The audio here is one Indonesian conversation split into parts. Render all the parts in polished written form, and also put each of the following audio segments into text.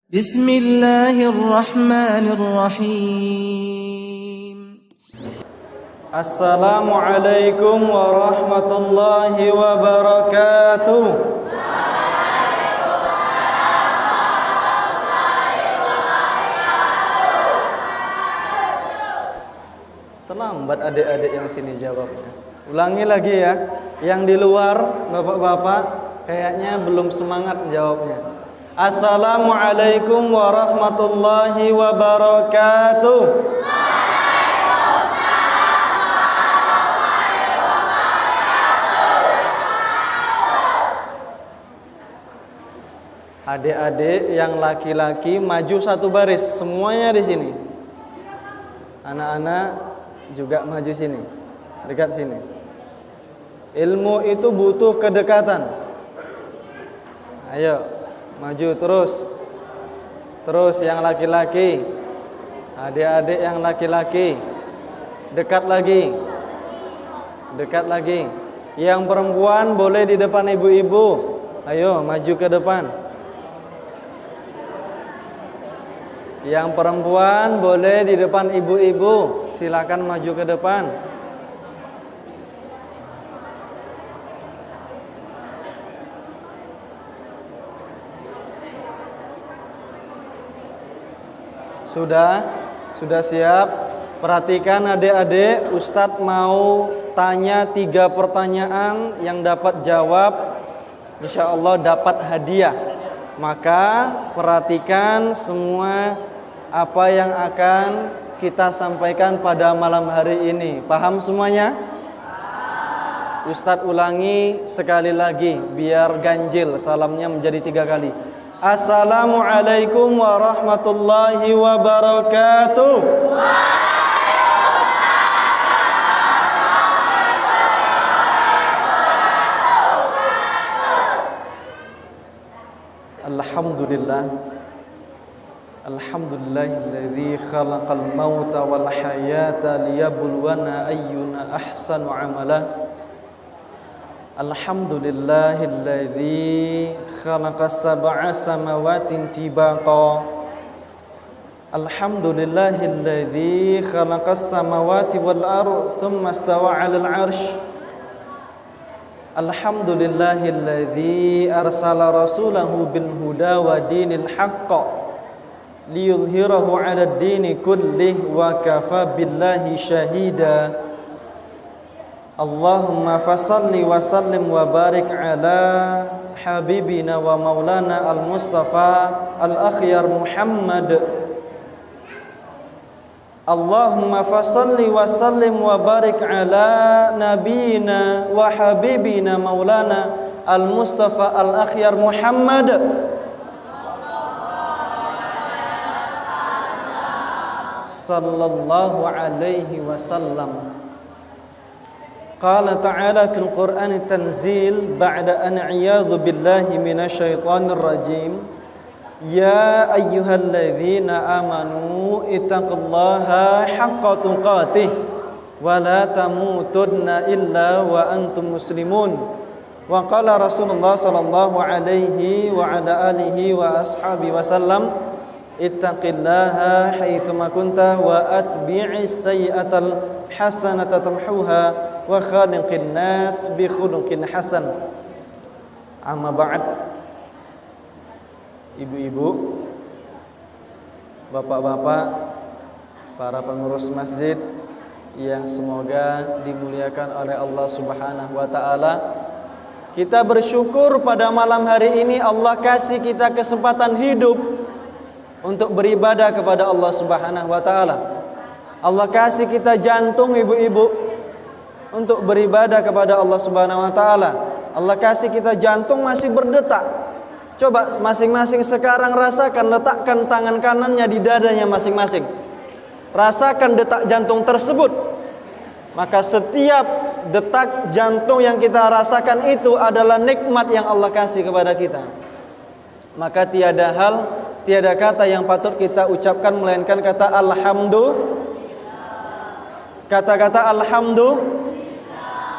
Bismillahirrahmanirrahim. Assalamualaikum warahmatullahi wabarakatuh. Terlambat adik-adik yang sini jawabnya. Ulangi lagi ya. Yang di luar, bapak-bapak, kayaknya belum semangat jawabnya. Assalamualaikum warahmatullahi wabarakatuh. Adik-adik yang laki-laki maju satu baris, semuanya di sini. Anak-anak juga maju sini, dekat sini. Ilmu itu butuh kedekatan. Ayo. Maju terus. Terus yang laki-laki. Adik-adik yang laki-laki. Dekat lagi. Dekat lagi. Yang perempuan boleh di depan ibu-ibu. Ayo maju ke depan. Yang perempuan boleh di depan ibu-ibu. Silakan maju ke depan. Sudah siap? Perhatikan adik-adik, Ustadz mau tanya 3 pertanyaan, yang dapat jawab insya Allah dapat hadiah. Maka perhatikan semua apa yang akan kita sampaikan pada malam hari ini. Paham semuanya? Ustadz ulangi sekali lagi biar ganjil, salamnya menjadi 3 kali. Assalamualaikum warahmatullahi wabarakatuh. Alhamdulillah. Alhamdulillahilladzi khalaqal mauta wal hayata liyabluwana ayyuna ahsanu amala. Alhamdulillahilladzi khalaqas sab'a samawatin tibaqa. Alhamdulillahilladzi khalaqas samawati wal ardh thumma istawa 'alal 'arsy. Alhamdulillahilladzi arsala rasulahu bil huda wa dinil haqq liyudhhirahu 'alad dini kullih wa kafa billahi syahida. Allahumma fasalli wa sallim wa barik ala habibina wa maulana al-Mustafa al-akhyar Muhammad. Allahumma fasalli wa sallim wa barik ala nabiyina wa habibina maulana al-Mustafa al-akhyar Muhammad. Sallallahu alaihi wasallam. Qala ta'ala fil Qur'an tanzil ba'da an a'yadhu billahi minasyaitonir rajim. Ya ayyuhalladzina amanu ittaqullaha haqqa tuqatih wa la tamutunna illa wa antum muslimun. Wa qala Rasulullah sallallahu alaihi wa ala alihi wa ashabihi wasallam ittaqillaha haitsuma kunta wa atbi'is sayyi'atal hasanata tamhuha wa khaliqin nas bi khuluqin hasan. Amma ba'd. Ibu-ibu, bapak-bapak, para pengurus masjid yang semoga dimuliakan oleh Allah Subhanahu wa taala. Kita bersyukur pada malam hari ini Allah kasih kita kesempatan hidup untuk beribadah kepada Allah Subhanahu wa taala. Allah kasih kita jantung ibu-ibu untuk beribadah kepada Allah Subhanahu wa taala. Allah kasih kita jantung masih berdetak. Coba masing-masing sekarang rasakan, letakkan tangan kanannya di dadanya masing-masing. Rasakan detak jantung tersebut. Maka setiap detak jantung yang kita rasakan itu adalah nikmat yang Allah kasih kepada kita. Maka tiada kata yang patut kita ucapkan melainkan kata alhamdulillah. Kata-kata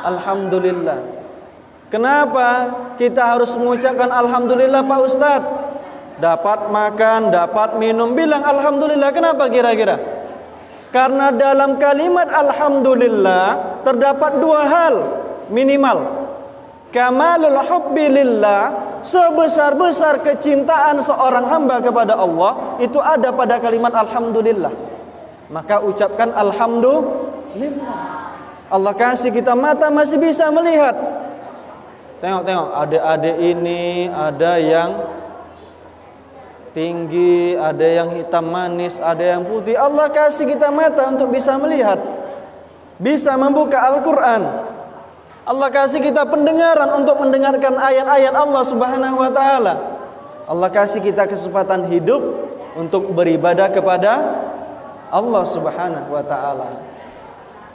alhamdulillah. Kenapa kita harus mengucapkan alhamdulillah Pak Ustadz? dapat makan, dapat minum, bilang alhamdulillah. Kenapa kira-kira? Karena dalam kalimat alhamdulillah terdapat dua hal minimal. Kamalul hubbi lillah, sebesar-besar kecintaan seorang hamba kepada Allah itu ada pada kalimat alhamdulillah. Maka ucapkan alhamdulillah. Allah kasih kita mata masih bisa melihat. Tengok adik-adik ini ada yang tinggi, ada yang hitam manis, ada yang putih. Allah kasih kita mata untuk bisa melihat, bisa membuka Al-Quran. Allah kasih kita pendengaran untuk mendengarkan ayat-ayat Allah Subhanahu wa taala. Allah kasih kita kesempatan hidup untuk beribadah kepada Allah Subhanahu wa taala.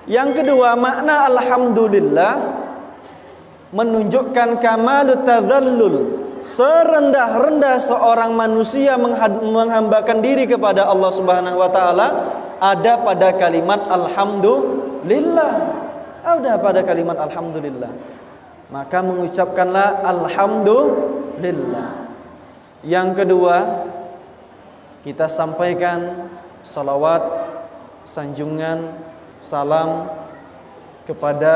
Yang kedua, makna alhamdulillah menunjukkan kamalut tadzallul, serendah-rendah seorang manusia menghambakan diri kepada Allah Subhanahu wa taala ada pada kalimat alhamdulillah. Ada pada kalimat alhamdulillah. Maka mengucapkanlah alhamdulillah. Yang kedua, kita sampaikan salawat, sanjungan, salam kepada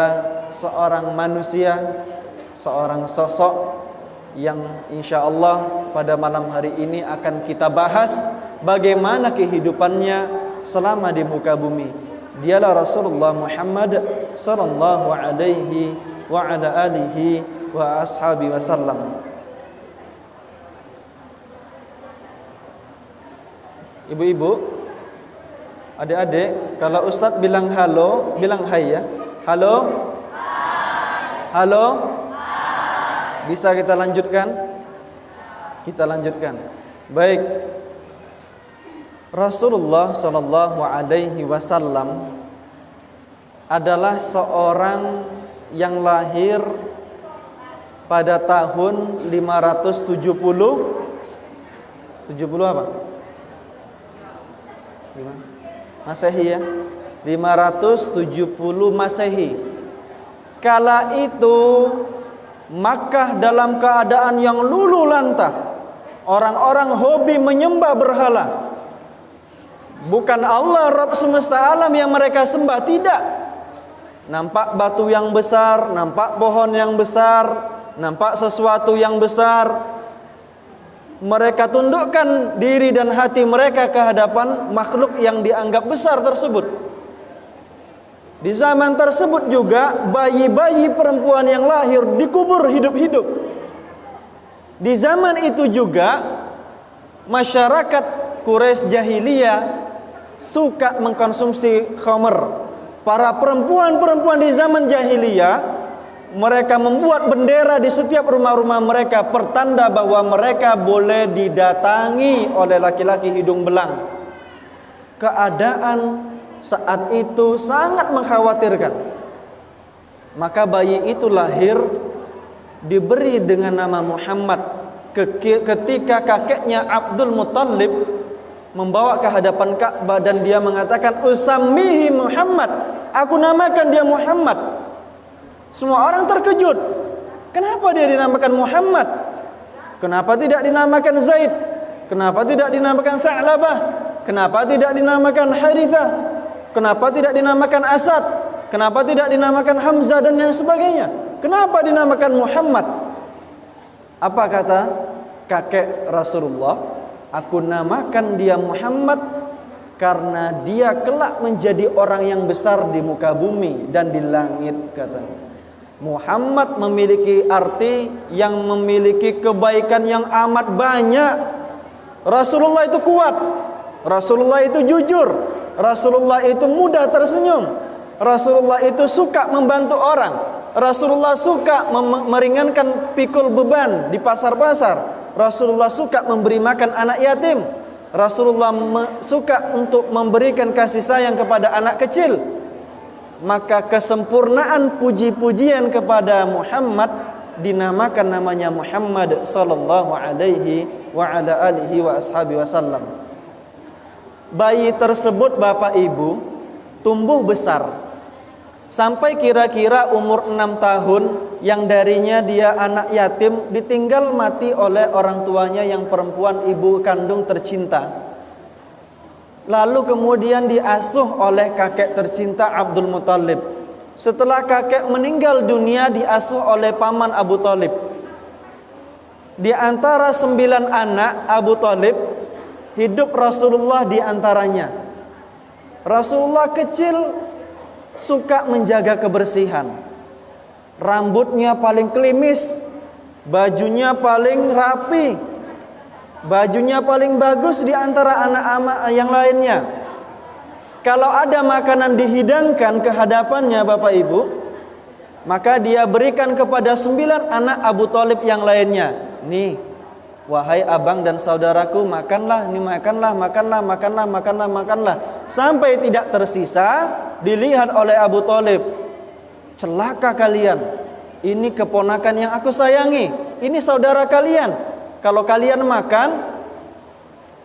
seorang manusia, seorang sosok yang insyaallah pada malam hari ini akan kita bahas bagaimana kehidupannya selama di muka bumi. Dialah Rasulullah Muhammad sallallahu alaihi wa ala alihi wa ashabi wasallam. Ibu-ibu, adik-adik, kalau Ustaz bilang halo, bilang hai ya. Halo? Halo? Bisa kita lanjutkan? Kita lanjutkan. Baik. Rasulullah sallallahu alaihi wasallam adalah seorang yang lahir pada tahun 570 apa? Masehi ya. 570 Masehi. Kala itu Makkah dalam keadaan yang luluh lantah. Orang-orang hobi menyembah berhala. Bukan Allah Rabb semesta alam yang mereka sembah, tidak. Nampak batu yang besar, nampak pohon yang besar, nampak sesuatu yang besar, mereka tundukkan diri dan hati mereka ke hadapan makhluk yang dianggap besar tersebut. Di zaman tersebut juga bayi-bayi perempuan yang lahir dikubur hidup-hidup. Di zaman itu juga masyarakat Quraisy jahiliyah suka mengkonsumsi khamr. Para perempuan-perempuan di zaman jahiliyah, mereka membuat bendera di setiap rumah-rumah mereka, pertanda bahwa mereka boleh didatangi oleh laki-laki hidung belang. Keadaan saat itu sangat mengkhawatirkan. Maka bayi itu lahir, diberi dengan nama Muhammad. Ketika kakeknya Abdul Muttalib membawa ke hadapan Ka'bah dan dia mengatakan, "Usammihi Muhammad." Aku namakan dia Muhammad. Semua orang terkejut. Kenapa dia dinamakan Muhammad? Kenapa tidak dinamakan Zaid? Kenapa tidak dinamakan Tha'labah? Kenapa tidak dinamakan Harithah? Kenapa tidak dinamakan Asad? Kenapa tidak dinamakan Hamzah dan yang sebagainya? Kenapa dinamakan Muhammad? Apa kata kakek Rasulullah? Aku namakan dia Muhammad karena dia kelak menjadi orang yang besar di muka bumi dan di langit, katanya. Muhammad memiliki arti yang memiliki kebaikan yang amat banyak. Rasulullah itu kuat, Rasulullah itu jujur, Rasulullah itu mudah tersenyum, Rasulullah itu suka membantu orang, Rasulullah suka meringankan pikul beban di pasar-pasar, Rasulullah suka memberi makan anak yatim, Rasulullah suka untuk memberikan kasih sayang kepada anak kecil. Maka kesempurnaan puji-pujian kepada Muhammad dinamakan namanya Muhammad sallallahu alaihi wa ala alihi wa ashabi wasallam. Bayi tersebut Bapak Ibu tumbuh besar. Sampai kira-kira umur 6 tahun, yang darinya dia anak yatim, ditinggal mati oleh orang tuanya yang perempuan, ibu kandung tercinta. Lalu kemudian diasuh oleh kakek tercinta Abdul Muthalib. Setelah kakek meninggal dunia, diasuh oleh paman Abu Thalib. Di antara 9 anak Abu Thalib, hidup Rasulullah di antaranya. Rasulullah kecil suka menjaga kebersihan. Rambutnya paling klimis, bajunya paling rapi, bajunya paling bagus di antara anak-anak yang lainnya. Kalau ada makanan dihidangkan ke hadapannya Bapak Ibu, maka dia berikan kepada 9 anak Abu Thalib yang lainnya. Nih, wahai abang dan saudaraku, makanlah, ini makanlah, makanlah, makanlah, makanlah, makanlah. Sampai tidak tersisa, dilihat oleh Abu Thalib. Celaka kalian, ini keponakan yang aku sayangi, ini saudara kalian. Kalau kalian makan,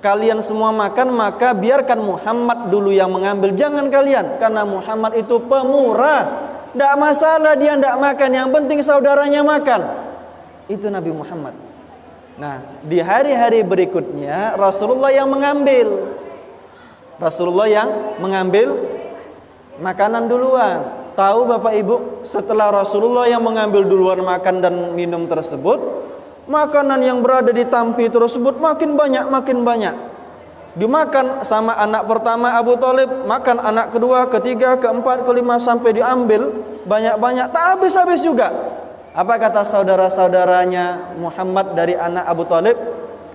kalian semua makan, maka biarkan Muhammad dulu yang mengambil. Jangan kalian, karena Muhammad itu pemurah. Tidak masalah dia tidak makan, yang penting saudaranya makan. Itu Nabi Muhammad. Nah, di hari-hari berikutnya Rasulullah yang mengambil. Rasulullah yang mengambil makanan duluan. Tahu Bapak Ibu, setelah Rasulullah yang mengambil duluan makan dan minum tersebut, makanan yang berada di tampi tersebut makin banyak, makin banyak. Dimakan sama anak pertama Abu Thalib, makan anak kedua, ketiga, keempat, kelima, sampai diambil banyak-banyak, tak habis-habis juga. Apa kata saudara-saudaranya Muhammad dari anak Abu Thalib?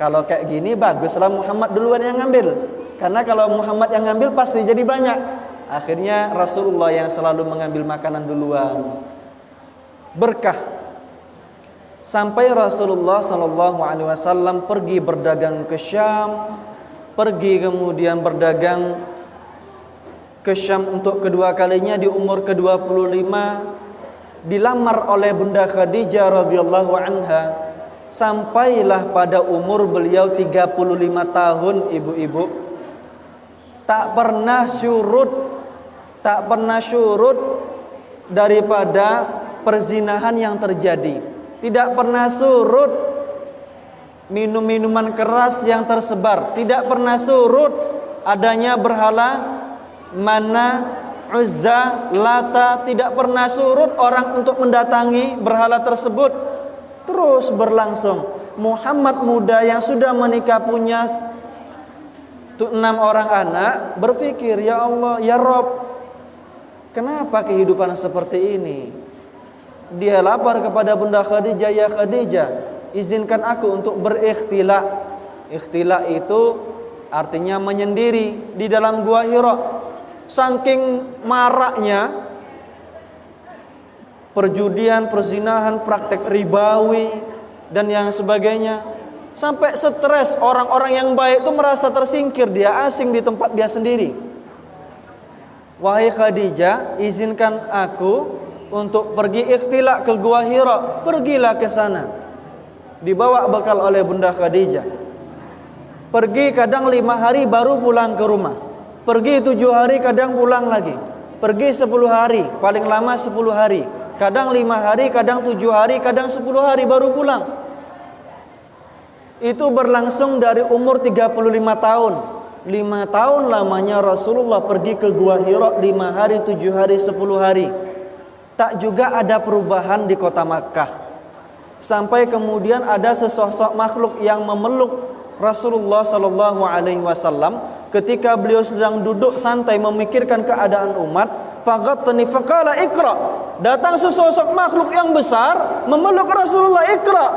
Kalau kayak gini baguslah Muhammad duluan yang ngambil. Karena kalau Muhammad yang ngambil pasti jadi banyak. Akhirnya Rasulullah yang selalu mengambil makanan duluan. Berkah. Sampai Rasulullah SAW pergi berdagang ke Syam, pergi kemudian berdagang ke Syam untuk kedua kalinya di umur ke-25, dilamar oleh Bunda Khadijah radhiyallahu anha, sampailah pada umur beliau 35 tahun, ibu-ibu. Tak pernah surut daripada perzinahan yang terjadi. Tidak pernah surut minum-minuman keras yang tersebar. Tidak pernah surut adanya berhala Mana, Uzza, Lata. Tidak pernah surut orang untuk mendatangi berhala tersebut. Terus berlangsung. Muhammad muda yang sudah menikah punya 6 orang anak berpikir, ya Allah, ya Rob, kenapa kehidupan seperti ini? Dia lapar kepada Bunda Khadijah, ya Khadijah, izinkan aku untuk berikhtilak. Ikhtilak itu artinya menyendiri di dalam gua Hira. Saking maraknya perjudian, perzinahan, praktek ribawi dan yang sebagainya, sampai stres orang-orang yang baik itu merasa tersingkir, dia asing di tempat dia sendiri. Wahai Khadijah, izinkan aku untuk pergi ikhtilak ke Gua Hira. Pergilah ke sana. Dibawa bekal oleh Bunda Khadijah. Pergi kadang 5 hari baru pulang ke rumah. Pergi 7 hari kadang pulang lagi. Pergi 10 hari, paling lama 10 hari. Kadang 5 hari, kadang 7 hari, kadang 10 hari baru pulang. Itu berlangsung dari umur 35 tahun. 5 tahun lamanya Rasulullah pergi ke Gua Hira, 5 hari, 7 hari, 10 hari. Tak juga ada perubahan di kota Makkah. Sampai kemudian ada sesosok makhluk yang memeluk Rasulullah SAW ketika beliau sedang duduk santai memikirkan keadaan umat. Faghattani faqala Iqra. Datang sesosok makhluk yang besar memeluk Rasulullah. Iqra,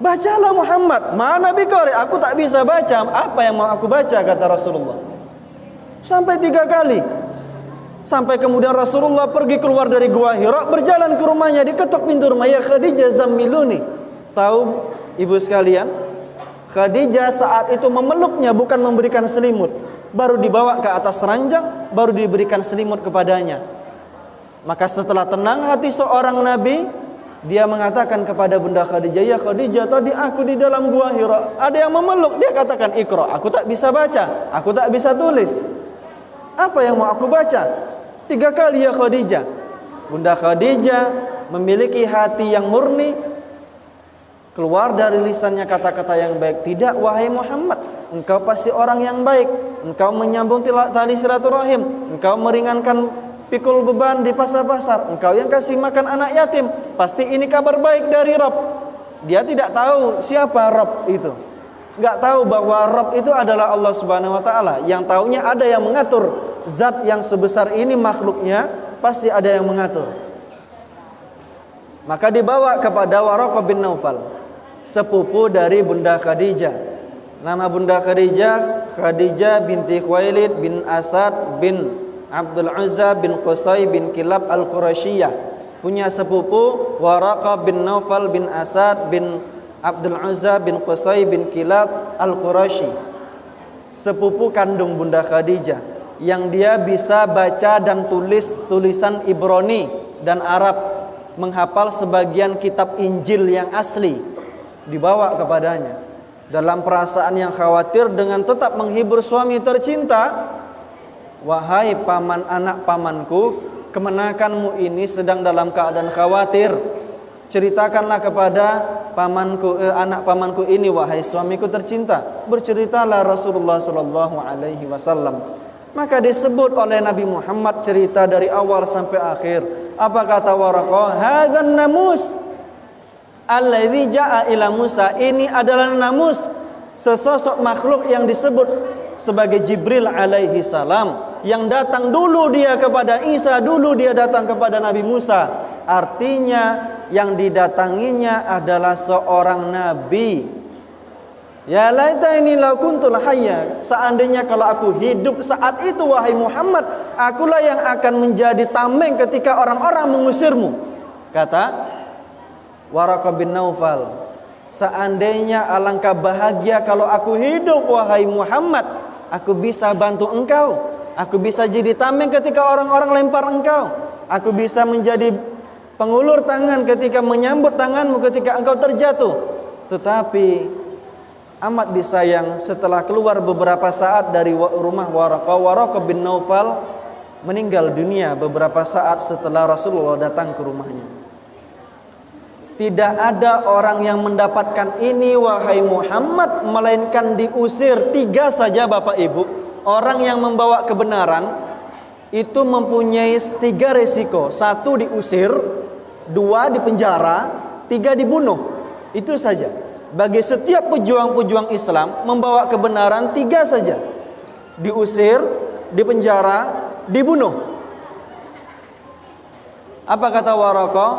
bacalah Muhammad. Mana biqari, aku tak bisa baca. Apa yang mau aku baca, kata Rasulullah. Sampai 3 kali. Sampai kemudian Rasulullah pergi keluar dari Gua Hira, berjalan ke rumahnya, diketuk pintu rumah. Ya Khadijah, zammiluni. Tahu ibu sekalian, Khadijah saat itu memeluknya, bukan memberikan selimut. Baru dibawa ke atas ranjang, baru diberikan selimut kepadanya. Maka setelah tenang hati seorang nabi, dia mengatakan kepada Bunda Khadijah, ya Khadijah, tadi aku di dalam Gua Hira, ada yang memeluk. Dia katakan, Iqra, aku tak bisa baca, aku tak bisa tulis. Apa yang mau aku baca? 3 kali ya Khadijah. Bunda Khadijah memiliki hati yang murni, keluar dari lisannya kata-kata yang baik. Tidak, wahai Muhammad, engkau pasti orang yang baik. Engkau menyambung tali silaturahim, engkau meringankan pikul beban di pasar-pasar, engkau yang kasih makan anak yatim. Pasti ini kabar baik dari Rabb. Dia tidak tahu siapa Rabb itu. Enggak tahu bahwa Rabb itu adalah Allah Subhanahu wa taala. Yang taunya ada yang mengatur. Zat yang sebesar ini makhluknya pasti ada yang mengatur. Maka dibawa kepada Waraqah bin Naufal, sepupu dari Bunda Khadijah. Nama Bunda Khadijah, Khadijah binti Khuwailid bin Asad bin Abdul Uzza bin Qusay bin Kilab al-Qurashiyah. Punya sepupu Waraqah bin Naufal bin Asad bin Abdul Uzza bin Qusay bin Kilab al-Qurashi. Sepupu kandung Bunda Khadijah, yang dia bisa baca dan tulis tulisan Ibrani dan Arab, menghafal sebagian kitab Injil yang asli, dibawa kepadanya. Dalam perasaan yang khawatir dengan tetap menghibur suami tercinta, wahai paman anak pamanku, kemenakanmu ini sedang dalam keadaan khawatir. Ceritakanlah kepada pamanku, anak pamanku ini, wahai suamiku tercinta. Berceritalah Rasulullah sallallahu alaihi wasallam. Maka disebut oleh Nabi Muhammad cerita dari awal sampai akhir. Apa kata Waraqah? Hadzan namus alladzi jaa ila Musa. Ini adalah namus, sesosok makhluk yang disebut sebagai Jibril alaihi salam, yang datang dulu dia kepada Isa, dulu dia datang kepada Nabi Musa. Artinya yang didatanginya adalah seorang nabi. Ya laitaini law kuntul hayya, seandainya kalau aku hidup saat itu wahai Muhammad, akulah yang akan menjadi tameng ketika orang-orang mengusirmu. Kata Waraqah bin Naufal, seandainya alangkah bahagia kalau aku hidup wahai Muhammad, aku bisa bantu engkau, aku bisa jadi tameng ketika orang-orang lempar engkau, aku bisa menjadi pengulur tangan ketika menyambut tanganmu ketika engkau terjatuh. Tetapi amat disayang, setelah keluar beberapa saat dari rumah Waraqah bin Naufal meninggal dunia beberapa saat setelah Rasulullah datang ke rumahnya. Tidak ada orang yang mendapatkan ini wahai Muhammad, melainkan diusir. 3 saja Bapak Ibu. Orang yang membawa kebenaran itu mempunyai 3 resiko. 1 diusir, 2 dipenjara, 3 dibunuh. Itu saja. Bagi setiap pejuang-pejuang Islam membawa kebenaran 3 saja. Diusir, dipenjara, dibunuh. Apa kata Waraqah?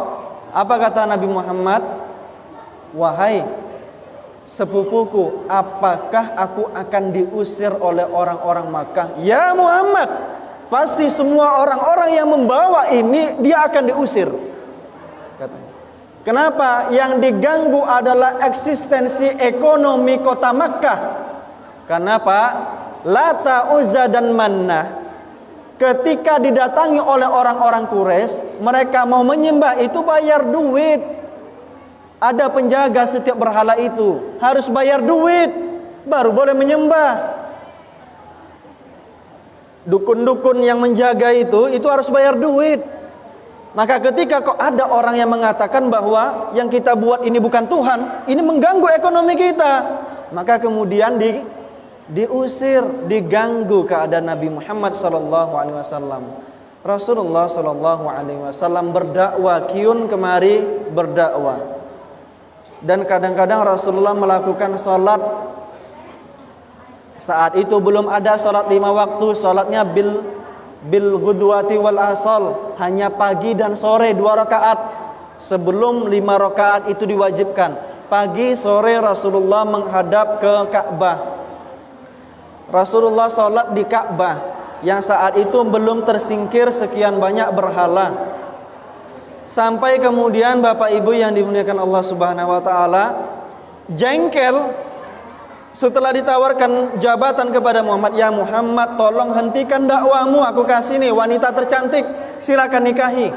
Apa kata Nabi Muhammad? Wahai sepupuku, apakah aku akan diusir oleh orang-orang Makkah? Ya Muhammad, pasti semua orang-orang yang membawa ini dia akan diusir. Katanya. Kenapa? Yang diganggu adalah eksistensi ekonomi kota Makkah. Kenapa? Lata, Uzza dan Mannah ketika didatangi oleh orang-orang Quraisy, mereka mau menyembah itu bayar duit. Ada penjaga setiap berhala itu, harus bayar duit baru boleh menyembah. Dukun-dukun yang menjaga itu harus bayar duit. Maka ketika kok ada orang yang mengatakan bahwa yang kita buat ini bukan Tuhan, ini mengganggu ekonomi kita, maka kemudian diusir, diganggu keadaan Nabi Muhammad SAW. Rasulullah SAW berdakwah, kiun kemari berdakwah. Dan kadang-kadang Rasulullah melakukan salat. Saat itu belum ada salat 5 waktu, salatnya bil ghudwati wal asal, hanya pagi dan sore 2 rakaat. Sebelum 5 rakaat itu diwajibkan. Pagi sore Rasulullah menghadap ke Ka'bah. Rasulullah salat di Ka'bah yang saat itu belum tersingkir sekian banyak berhala. Sampai kemudian Bapak Ibu yang dimuliakan Allah Subhanahu wa taala jengkel setelah ditawarkan jabatan kepada Muhammad. Ya Muhammad, tolong hentikan dakwahmu, aku kasih nih wanita tercantik, silakan nikahi.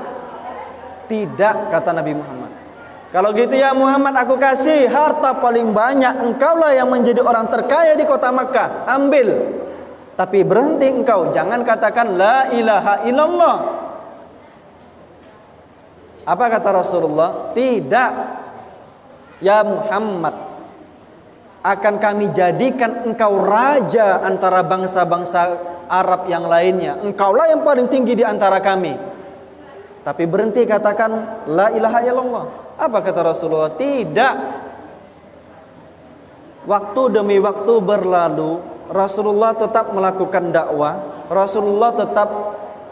Tidak, kata Nabi Muhammad. Kalau gitu ya Muhammad, aku kasih harta paling banyak, engkaulah yang menjadi orang terkaya di kota Makkah, ambil. Tapi berhenti engkau, jangan katakan la ilaha illallah. Apa kata Rasulullah? Tidak, ya Muhammad, akan kami jadikan engkau raja antara bangsa-bangsa Arab yang lainnya. Engkaulah yang paling tinggi di antara kami. Tapi berhenti katakan la ilaha illallah. Apa kata Rasulullah? Tidak. Waktu demi waktu berlalu, Rasulullah tetap melakukan dakwah. Rasulullah tetap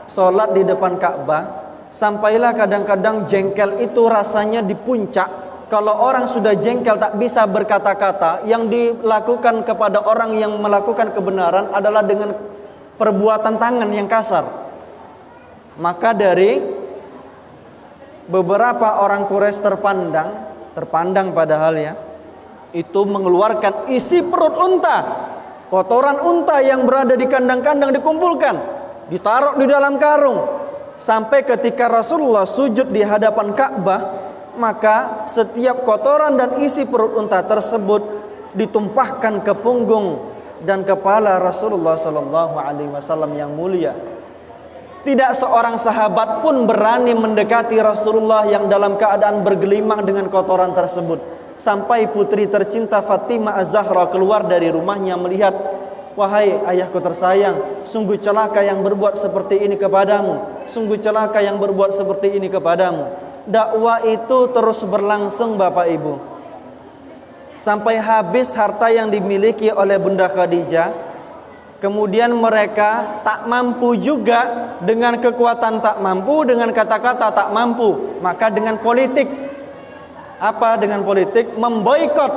sholat di depan Ka'bah. Sampailah kadang-kadang jengkel itu rasanya di puncak. Kalau orang sudah jengkel tak bisa berkata-kata, yang dilakukan kepada orang yang melakukan kebenaran adalah dengan perbuatan tangan yang kasar. Maka dari beberapa orang Quraisy terpandang padahal ya, itu mengeluarkan isi perut unta, kotoran unta yang berada di kandang-kandang dikumpulkan, ditaruh di dalam karung. Sampai ketika Rasulullah sujud di hadapan Ka'bah, maka setiap kotoran dan isi perut unta tersebut ditumpahkan ke punggung dan kepala Rasulullah sallallahu alaihi wasallam yang mulia. Tidak seorang sahabat pun berani mendekati Rasulullah yang dalam keadaan bergelimang dengan kotoran tersebut. Sampai putri tercinta Fatimah Az-Zahra keluar dari rumahnya melihat, wahai ayahku tersayang, sungguh celaka yang berbuat seperti ini kepadamu. Sungguh celaka yang berbuat seperti ini kepadamu. Dakwah itu terus berlangsung Bapak Ibu, sampai habis harta yang dimiliki oleh Bunda Khadijah. Kemudian mereka tak mampu juga, dengan kekuatan tak mampu, dengan kata-kata tak mampu. Maka dengan politik. Apa dengan politik? Memboikot.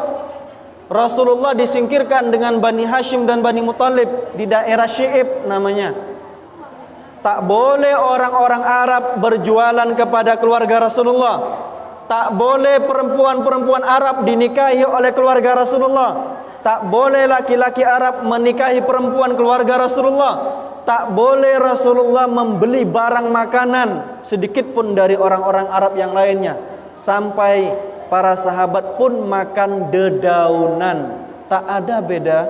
Rasulullah disingkirkan dengan Bani Hashim dan Bani Muthalib di daerah Syi'ib namanya. Tak boleh orang-orang Arab berjualan kepada keluarga Rasulullah. Tak boleh perempuan-perempuan Arab dinikahi oleh keluarga Rasulullah. Tak boleh laki-laki Arab menikahi perempuan keluarga Rasulullah. Tak boleh Rasulullah membeli barang makanan sedikit pun dari orang-orang Arab yang lainnya. Sampai para sahabat pun makan dedaunan. Tak ada beda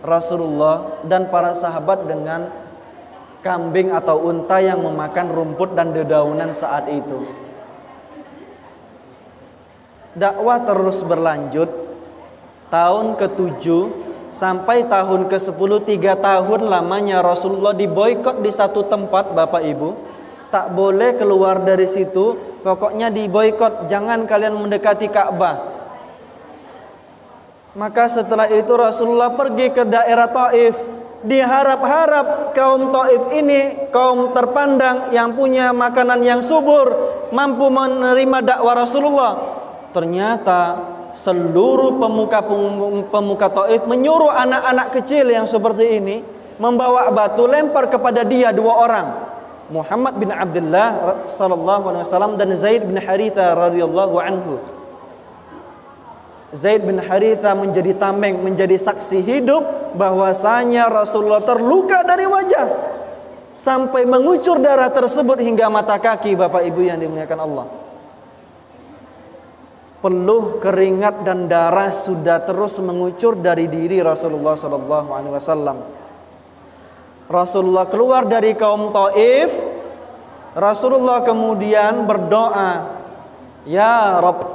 Rasulullah dan para sahabat dengan kambing atau unta yang memakan rumput dan dedaunan saat itu. Dakwah terus berlanjut. Tahun ke-7 sampai tahun ke-10, 3 tahun lamanya Rasulullah diboikot di satu tempat Bapak Ibu. Tak boleh keluar dari situ. Pokoknya diboikot, jangan kalian mendekati Ka'bah. Maka setelah itu Rasulullah pergi ke daerah Taif. Diharap-harap kaum Taif ini kaum terpandang yang punya makanan yang subur, mampu menerima dakwah Rasulullah. Ternyata seluruh pemuka Taif menyuruh anak-anak kecil yang seperti ini membawa batu lempar kepada dia 2 orang, Muhammad bin Abdullah sallallahu alaihi wasallam dan Zaid bin Haritha radhiyallahu anhu. Zaid bin Haritha menjadi tameng, menjadi saksi hidup bahwasanya Rasulullah terluka dari wajah sampai mengucur darah tersebut hingga mata kaki. Bapak Ibu yang dimuliakan Allah, peluh, keringat dan darah sudah terus mengucur dari diri Rasulullah sallallahu alaihi wasallam. Rasulullah keluar dari kaum Taif. Rasulullah kemudian berdoa, ya Rabb,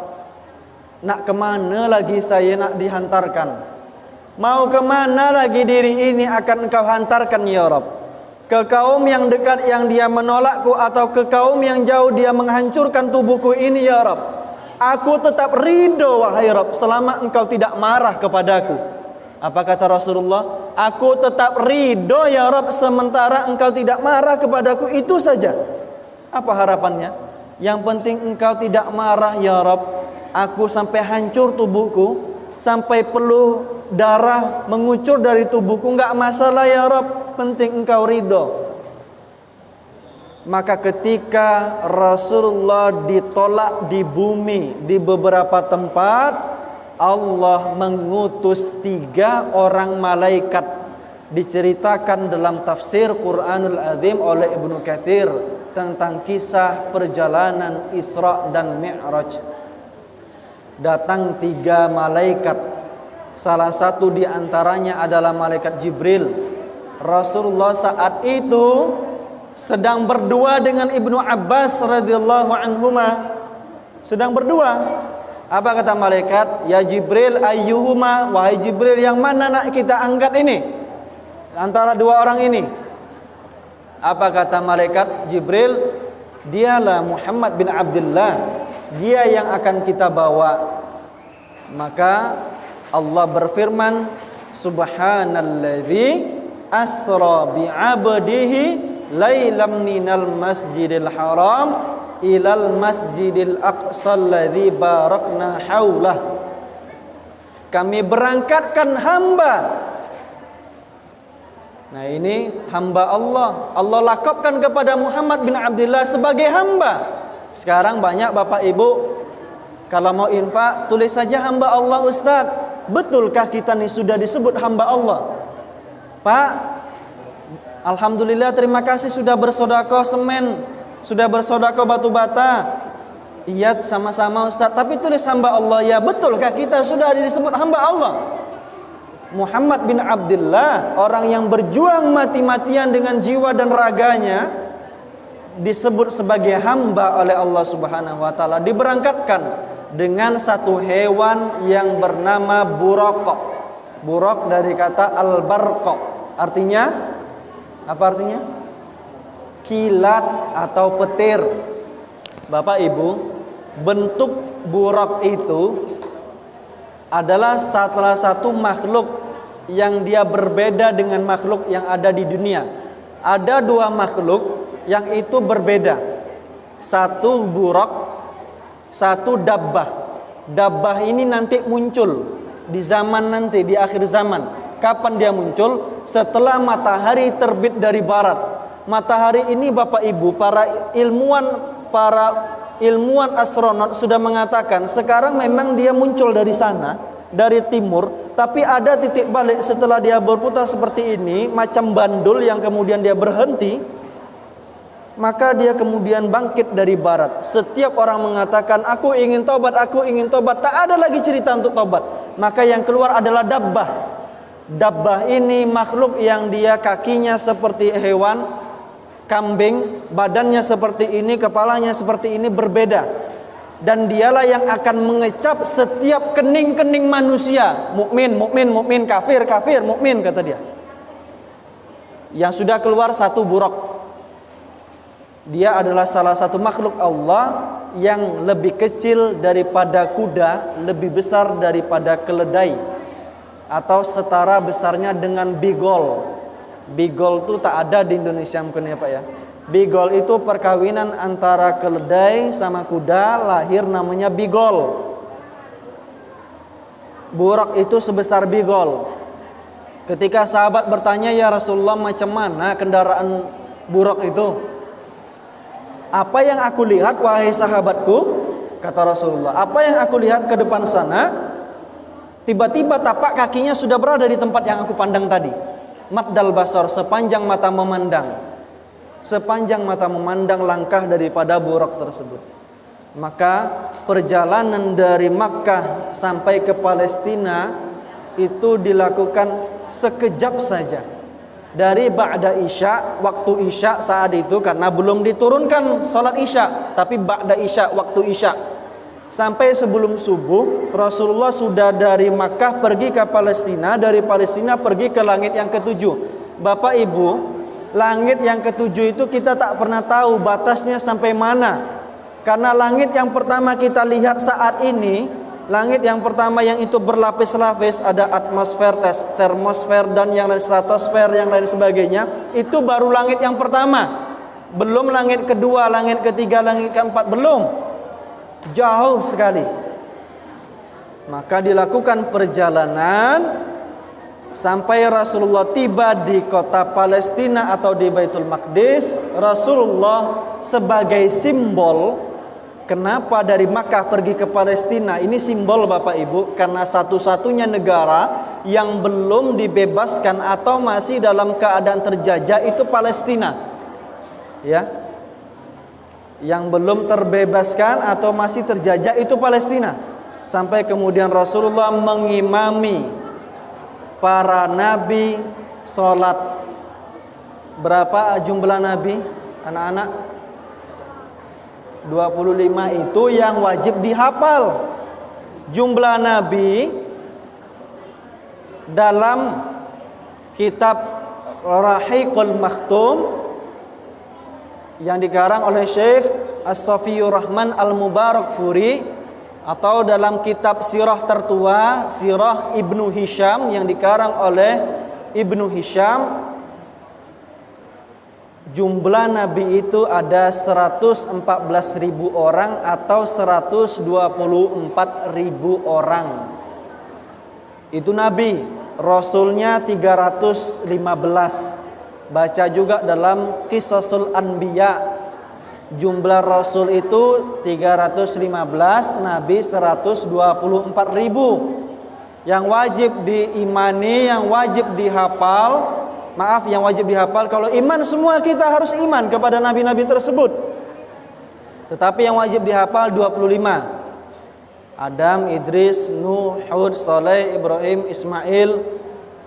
nak kemana lagi saya nak dihantarkan? Mau kemana lagi diri ini akan engkau hantarkan ya Rabb? Ke kaum yang dekat yang dia menolakku, atau ke kaum yang jauh dia menghancurkan tubuhku ini ya Rabb? Aku tetap ridho wahai Rabb selama engkau tidak marah kepadaku. Apa kata Rasulullah? Aku tetap ridho ya Rabb sementara engkau tidak marah kepadaku. Itu saja. Apa harapannya? Yang penting engkau tidak marah ya Rabb. Aku sampai hancur tubuhku, sampai peluh darah mengucur dari tubuhku, enggak masalah ya Rabb, penting engkau ridho. Maka ketika Rasulullah ditolak di bumi di beberapa tempat, Allah mengutus 3 orang malaikat. Diceritakan dalam tafsir Quranul Azim oleh Ibnu Katsir tentang kisah perjalanan Isra dan Mi'raj. Datang 3 malaikat. Salah satu di antaranya adalah malaikat Jibril. Rasulullah saat itu sedang berdua dengan Ibnu Abbas radhiyallahu anhuma. Sedang berdua. Apa kata malaikat? Ya Jibril, ayyuhuma, wahai Jibril, yang mana nak kita angkat ini antara dua orang ini? Apa kata malaikat Jibril? Dialah Muhammad bin Abdullah, dia yang akan kita bawa. Maka Allah berfirman, Subhanalladzi asra bi'abdihi lailam minal masjidil haram ilal masjidil aqsa alladzi barakna haulah. Kami berangkatkan hamba. Nah, ini hamba Allah. Allah lakapkan kepada Muhammad bin Abdullah sebagai hamba. Sekarang banyak bapak ibu kalau mau infak tulis saja hamba Allah, Ustaz. Betulkah kita nih sudah disebut hamba Allah? Pak, alhamdulillah, terima kasih sudah bersedekah semen, sudah bersedekah batu bata. Iya, sama-sama Ustaz. Tapi tulis hamba Allah. Ya, betulkah kita sudah disebut hamba Allah? Muhammad bin Abdullah, orang yang berjuang mati-matian dengan jiwa dan raganya, disebut sebagai hamba oleh Allah Subhanahu wa taala. Diberangkatkan dengan satu hewan yang bernama buraq. Buraq dari kata al-barq. Artinya apa artinya? Kilat atau petir. Bapak Ibu, bentuk buraq itu adalah salah satu makhluk yang dia berbeda dengan makhluk yang ada di dunia. Ada dua makhluk yang itu berbeda. Satu buraq, satu dabbah. Dabbah ini nanti muncul di zaman nanti, di akhir zaman. Kapan dia muncul? Setelah matahari terbit dari barat. Matahari ini Bapak Ibu, para ilmuwan astronot sudah mengatakan sekarang memang dia muncul dari sana, dari timur, tapi ada titik balik setelah dia berputar seperti ini, macam bandul yang kemudian dia berhenti, maka dia kemudian bangkit dari barat. Setiap orang mengatakan aku ingin tobat, tak ada lagi cerita untuk tobat. Maka yang keluar adalah dabbah. Dabbah ini makhluk yang dia kakinya seperti hewan kambing, badannya seperti ini, kepalanya seperti ini, berbeda. Dan dialah yang akan mengecap setiap kening-kening manusia. Mukmin, kafir, mukmin, kata dia. Yang sudah keluar satu buraq. Dia adalah salah satu makhluk Allah yang lebih kecil daripada kuda, lebih besar daripada keledai, atau setara besarnya dengan bigol. Bigol itu tak ada di Indonesia mungkin ya Pak ya. Bigol itu perkawinan antara keledai sama kuda, lahir namanya bigol. Buraq itu sebesar bigol. Ketika sahabat bertanya, ya Rasulullah, macam mana kendaraan buraq itu? Apa yang aku lihat wahai sahabatku, kata Rasulullah, apa yang aku lihat ke depan sana, tiba-tiba tapak kakinya sudah berada di tempat yang aku pandang tadi. Maddal basar, sepanjang mata memandang. Sepanjang mata memandang langkah daripada buraq tersebut. Maka perjalanan dari Makkah sampai ke Palestina itu dilakukan sekejap saja. Dari ba'da isya, waktu isya saat itu, karena belum diturunkan salat isya, tapi ba'da isya, waktu isya, sampai sebelum subuh, Rasulullah sudah dari Makkah pergi ke Palestina, dari Palestina pergi ke langit yang ketujuh. Bapak Ibu, langit yang ketujuh itu kita tak pernah tahu batasnya sampai mana. Karena langit yang pertama kita lihat saat ini, langit yang pertama yang itu berlapis-lapis, ada atmosfer, termosfer, dan yang lain, stratosfer, yang lain sebagainya, itu baru langit yang pertama. Belum langit kedua, langit ketiga, langit keempat, belum. Jauh sekali. Maka dilakukan perjalanan sampai Rasulullah tiba di kota Palestina atau di Baitul Maqdis. Rasulullah sebagai simbol, kenapa dari Makkah pergi ke Palestina, ini simbol Bapak Ibu, karena satu-satunya negara yang belum dibebaskan atau masih dalam keadaan terjajah itu Palestina. Ya. Yang belum terbebaskan atau masih terjajah itu Palestina. Sampai kemudian Rasulullah mengimami para nabi sholat Berapa jumlah nabi, anak-anak? 25 itu yang wajib dihafal. Jumlah nabi dalam kitab Rahiqul Makhtum yang dikarang oleh Syekh As-Safiyur Rahman Al-Mubarakfuri, atau dalam kitab sirah tertua, Sirah Ibnu Hisham yang dikarang oleh Ibnu Hisham, jumlah nabi itu ada 114.000 orang atau 124.000 orang. Itu nabi. Rasulnya 315. Baca juga dalam Qisasul Anbiya, jumlah rasul itu 315, nabi 124.000. Yang wajib diimani, yang wajib dihafal, yang wajib dihafal, kalau iman semua kita harus iman kepada nabi-nabi tersebut. Tetapi yang wajib dihafal 25. Adam, Idris, Nuh, Hud, Saleh, Ibrahim, Ismail,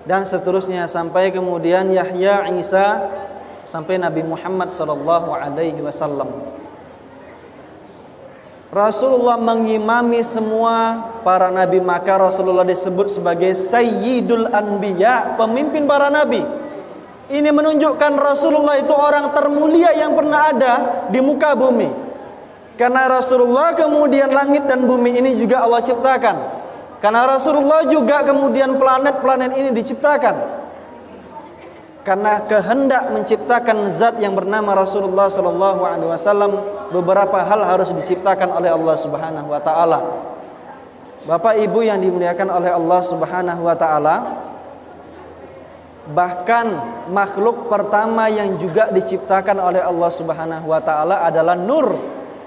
dan seterusnya sampai kemudian Yahya, Isa, sampai Nabi Muhammad sallallahu alaihi wasallam. Rasulullah mengimami semua para nabi, maka Rasulullah disebut sebagai Sayyidul Anbiya, pemimpin para nabi. Ini menunjukkan Rasulullah itu orang termulia yang pernah ada di muka bumi. Karena Rasulullah kemudian langit dan bumi ini juga Allah ciptakan. Karena Rasulullah juga kemudian planet-planet ini diciptakan. Karena kehendak menciptakan zat yang bernama Rasulullah sallallahu alaihi wasallam, beberapa hal harus diciptakan oleh Allah Subhanahu wa taala. Bapak Ibu yang dimuliakan oleh Allah Subhanahu wa taala, bahkan makhluk pertama yang juga diciptakan oleh Allah Subhanahu wa taala adalah Nur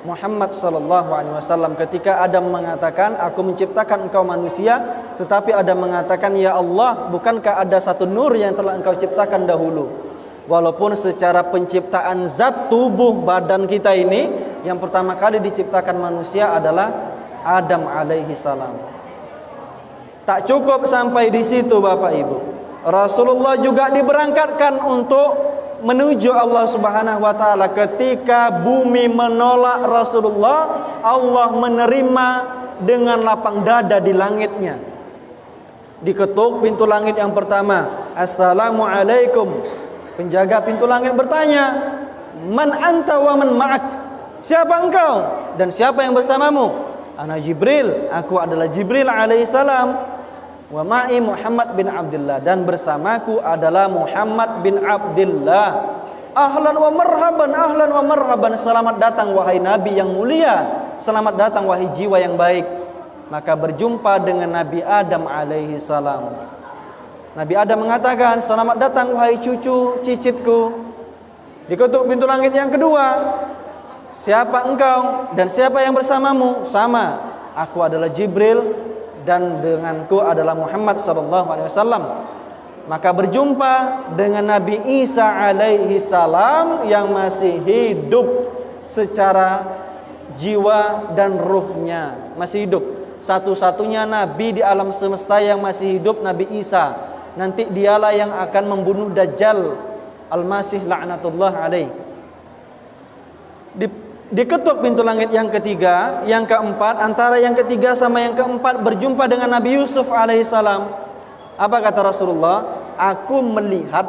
Muhammad sallallahu alaihi wasallam. Ketika Adam mengatakan, "Aku menciptakan engkau manusia," tetapi Adam mengatakan, "Ya Allah, bukankah ada satu nur yang telah engkau ciptakan dahulu?" Walaupun secara penciptaan zat tubuh badan kita ini, yang pertama kali diciptakan manusia adalah Adam alaihi salam. Tak cukup sampai di situ Bapak Ibu. Rasulullah juga diberangkatkan untuk menuju Allah Subhanahu wa taala. Ketika bumi menolak Rasulullah, Allah menerima dengan lapang dada di langitnya. Diketuk pintu langit yang pertama, "Assalamualaikum." Penjaga pintu langit bertanya, "Man anta wa man ma'ak?" Siapa engkau dan siapa yang bersamamu? "Ana Jibril." Aku adalah Jibril alaihissalam. "Wa ma'i Muhammad bin Abdullah." Dan bersamaku adalah Muhammad bin Abdullah. "Ahlan wa marhaban, ahlan wa marhaban." Selamat datang wahai Nabi yang mulia, selamat datang wahai jiwa yang baik. Maka berjumpa dengan Nabi Adam alaihi salam. Nabi Adam mengatakan, "Selamat datang wahai cucu cicitku." Diketuk pintu langit yang kedua, "Siapa engkau dan siapa yang bersamamu?" "Sama, aku adalah Jibril dan denganku adalah Muhammad sallallahu alaihi wasallam." Maka berjumpa dengan Nabi Isa alaihi salam yang masih hidup secara jiwa dan ruhnya, masih hidup. Satu-satunya nabi di alam semesta yang masih hidup, Nabi Isa. Nanti dialah yang akan membunuh Dajjal Al-Masih la'natullah alaih. Diketuk pintu langit yang ketiga, yang keempat, antara yang ketiga sama yang keempat berjumpa dengan Nabi Yusuf alaihissalam. Apa kata Rasulullah? "Aku melihat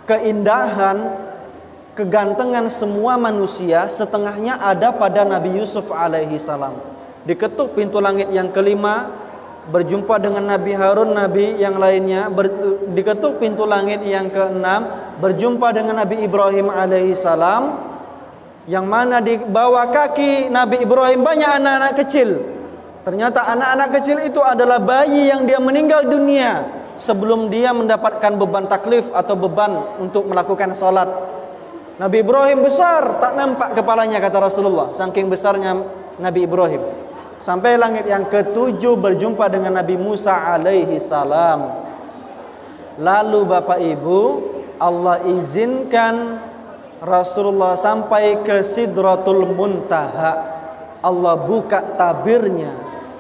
keindahan, kegantengan semua manusia, setengahnya ada pada Nabi Yusuf alaihissalam." Diketuk pintu langit yang kelima, berjumpa dengan Nabi Harun, Nabi yang lainnya. Diketuk pintu langit yang keenam, berjumpa dengan Nabi Ibrahim alaihissalam, yang mana di bawah kaki Nabi Ibrahim banyak anak-anak kecil. Ternyata anak-anak kecil itu adalah bayi yang dia meninggal dunia sebelum dia mendapatkan beban taklif atau beban untuk melakukan salat. Nabi Ibrahim besar, tak nampak kepalanya kata Rasulullah, saking besarnya Nabi Ibrahim. Sampai langit yang ketujuh berjumpa dengan Nabi Musa alaihi salam. Lalu Bapak Ibu, Allah izinkan Rasulullah sampai ke Sidratul Muntaha. Allah buka tabirnya.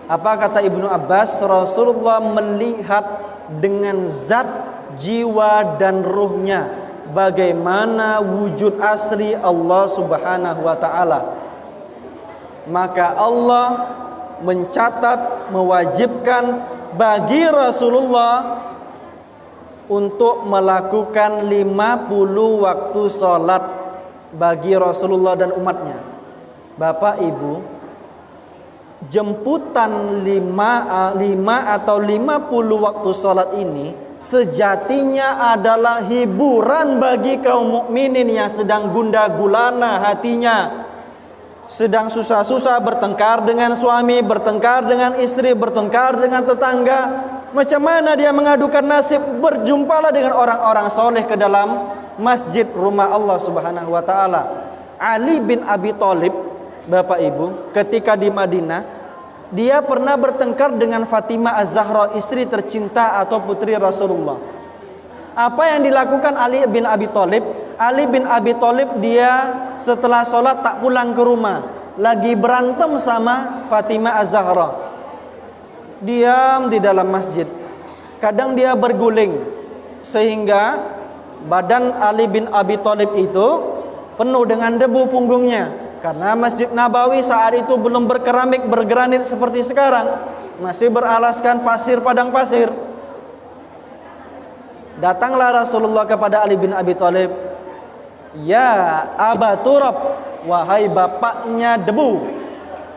Apa kata Ibnu Abbas? Rasulullah melihat dengan zat, jiwa dan ruhnya bagaimana wujud asli Allah Subhanahu wa taala. Maka Allah mencatat, mewajibkan bagi Rasulullah untuk melakukan 50 waktu sholat bagi Rasulullah dan umatnya. Bapak Ibu, jemputan 5 atau 50 waktu sholat ini sejatinya adalah hiburan bagi kaum mukminin yang sedang gundah gulana hatinya, sedang susah-susah bertengkar dengan suami, bertengkar dengan istri, bertengkar dengan tetangga. Macam mana dia mengadukan nasib? Berjumpalah dengan orang-orang soleh ke dalam masjid rumah Allah Subhanahu wa taala. Ali bin Abi Thalib, Bapak Ibu, ketika di Madinah, dia pernah bertengkar dengan Fatimah Az-Zahra, istri tercinta atau putri Rasulullah. Apa yang dilakukan Ali bin Abi Thalib? Ali bin Abi Thalib dia setelah sholat tak pulang ke rumah, lagi berantem sama Fatimah Az-Zahra. Diam di dalam masjid. Kadang dia berguling sehingga badan Ali bin Abi Thalib itu penuh dengan debu punggungnya. Karena Masjid Nabawi saat itu belum berkeramik, bergranit seperti sekarang, masih beralaskan pasir, padang pasir. Datanglah Rasulullah kepada Ali bin Abi Thalib. Ya Aba Turab, wahai bapaknya debu.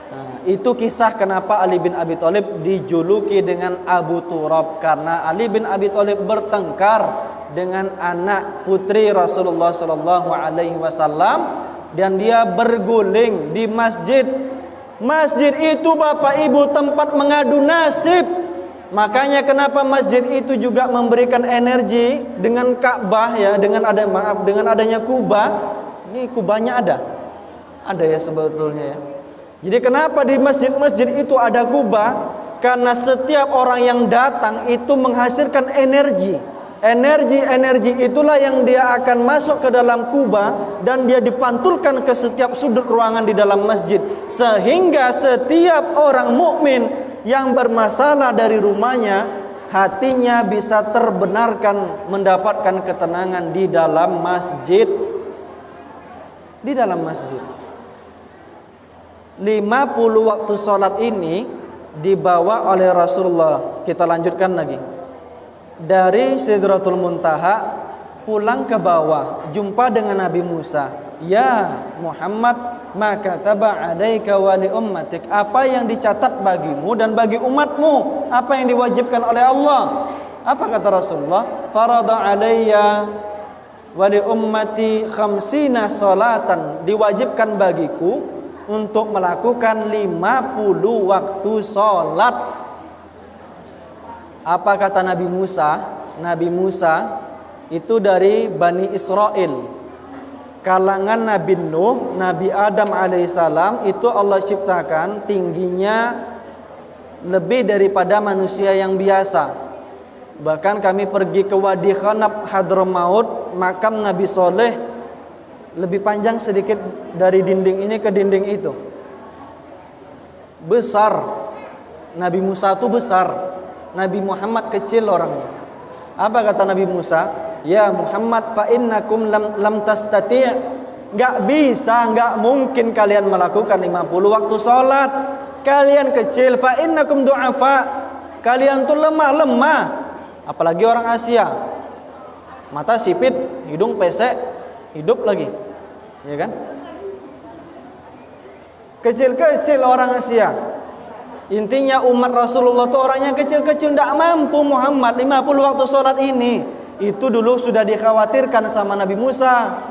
Nah, itu kisah kenapa Ali bin Abi Thalib dijuluki dengan Abu Turab, karena Ali bin Abi Thalib bertengkar dengan anak putri Rasulullah sallallahu alaihi wasallam dan dia berguling di masjid. Masjid itu Bapak Ibu tempat mengadu nasib. Makanya kenapa masjid itu juga memberikan energi dengan Ka'bah ya, dengan adanya Kubah. Ini Kubahnya ada ya sebetulnya ya. Jadi kenapa di masjid-masjid itu ada Kubah? Karena setiap orang yang datang itu menghasilkan energi. Energi itulah yang dia akan masuk ke dalam Kubah dan dia dipantulkan ke setiap sudut ruangan di dalam masjid, sehingga setiap orang mukmin yang bermasalah dari rumahnya, hatinya bisa terbenarkan, mendapatkan ketenangan di dalam masjid. Di dalam masjid 50 waktu sholat ini dibawa oleh Rasulullah. Kita lanjutkan lagi. Dari Sidratul Muntaha pulang ke bawah, jumpa dengan Nabi Musa. Ya Muhammad, maka taba alaika wa li ummatik. Apa yang dicatat bagimu dan bagi umatmu? Apa yang diwajibkan oleh Allah? Apa kata Rasulullah? Farada alayya wa li ummati khamsina salatan. Diwajibkan bagiku untuk melakukan 50 waktu salat. Apa kata Nabi Musa? Nabi Musa itu dari Bani Israel, kalangan Nabi Nuh, Nabi Adam alaihissalam. Itu Allah ciptakan tingginya lebih daripada manusia yang biasa. Bahkan kami pergi ke Wadi Khanab Hadramaut, makam Nabi Soleh, lebih panjang sedikit dari dinding ini ke dinding itu. Besar. Nabi Musa itu besar. Nabi Muhammad kecil orangnya. Apa kata Nabi Musa? Ya Muhammad, fa innakum lam tastati'. Enggak bisa, enggak mungkin kalian melakukan 50 waktu salat. Kalian kecil, fa innakum du'afa. Kalian tuh lemah. Apalagi orang Asia. Mata sipit, hidung pesek, hidup lagi. Ya kan? Kecil-kecil orang Asia. Intinya umat Rasulullah itu orangnya kecil-kecil, tidak mampu Muhammad 50 waktu sholat ini. Itu dulu sudah dikhawatirkan sama Nabi Musa,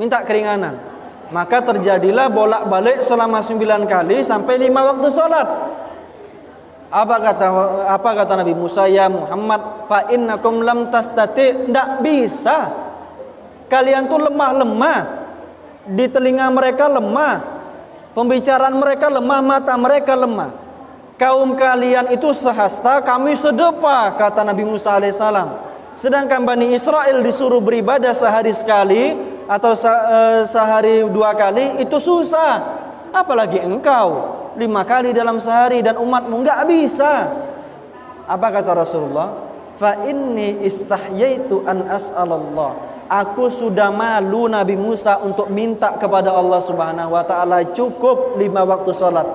minta keringanan. Maka terjadilah bolak-balik selama 9 kali sampai 5 waktu sholat. Apa kata Nabi Musa? Ya Muhammad, fa innakum lam tastati'. Tidak bisa. Kalian tuh lemah. Di telinga mereka lemah, pembicaraan mereka lemah, mata mereka lemah. Kaum kalian itu sehasta, kami sedepa, kata Nabi Musa alaihissalam. Sedangkan Bani Israel disuruh beribadah sehari sekali atau sehari 2 kali, itu susah. Apalagi engkau 5 kali dalam sehari dan umatmu enggak bisa. Apa kata Rasulullah? Fa inni istahyaitu an as'alallah. aku sudah malu Nabi Musa untuk minta kepada Allah Subhanahu wa taala cukup 5 waktu salat.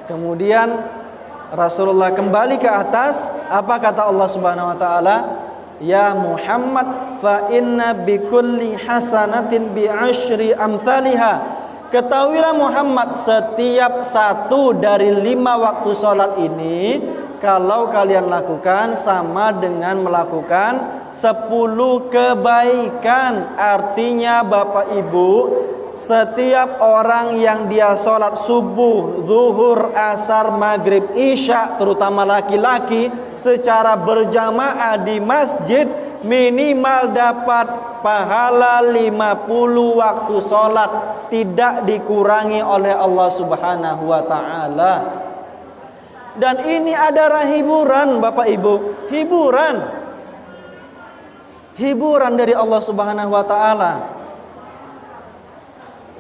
Kemudian Rasulullah kembali ke atas, apa kata Allah Subhanahu wa taala? Ya Muhammad, fa inna bikulli hasanatin bi asyri amsalha. Ketahuilah Muhammad, setiap satu dari 5 waktu salat ini kalau kalian lakukan sama dengan melakukan 10 kebaikan. Artinya Bapak Ibu, setiap orang yang dia sholat subuh, zuhur, asar, maghrib, isya, terutama laki-laki, secara berjamaah di masjid, minimal dapat pahala 50 waktu sholat, tidak dikurangi oleh Allah Subhanahu wa ta'ala. Dan ini adalah hiburan Bapak Ibu, hiburan dari Allah Subhanahu wa ta'ala.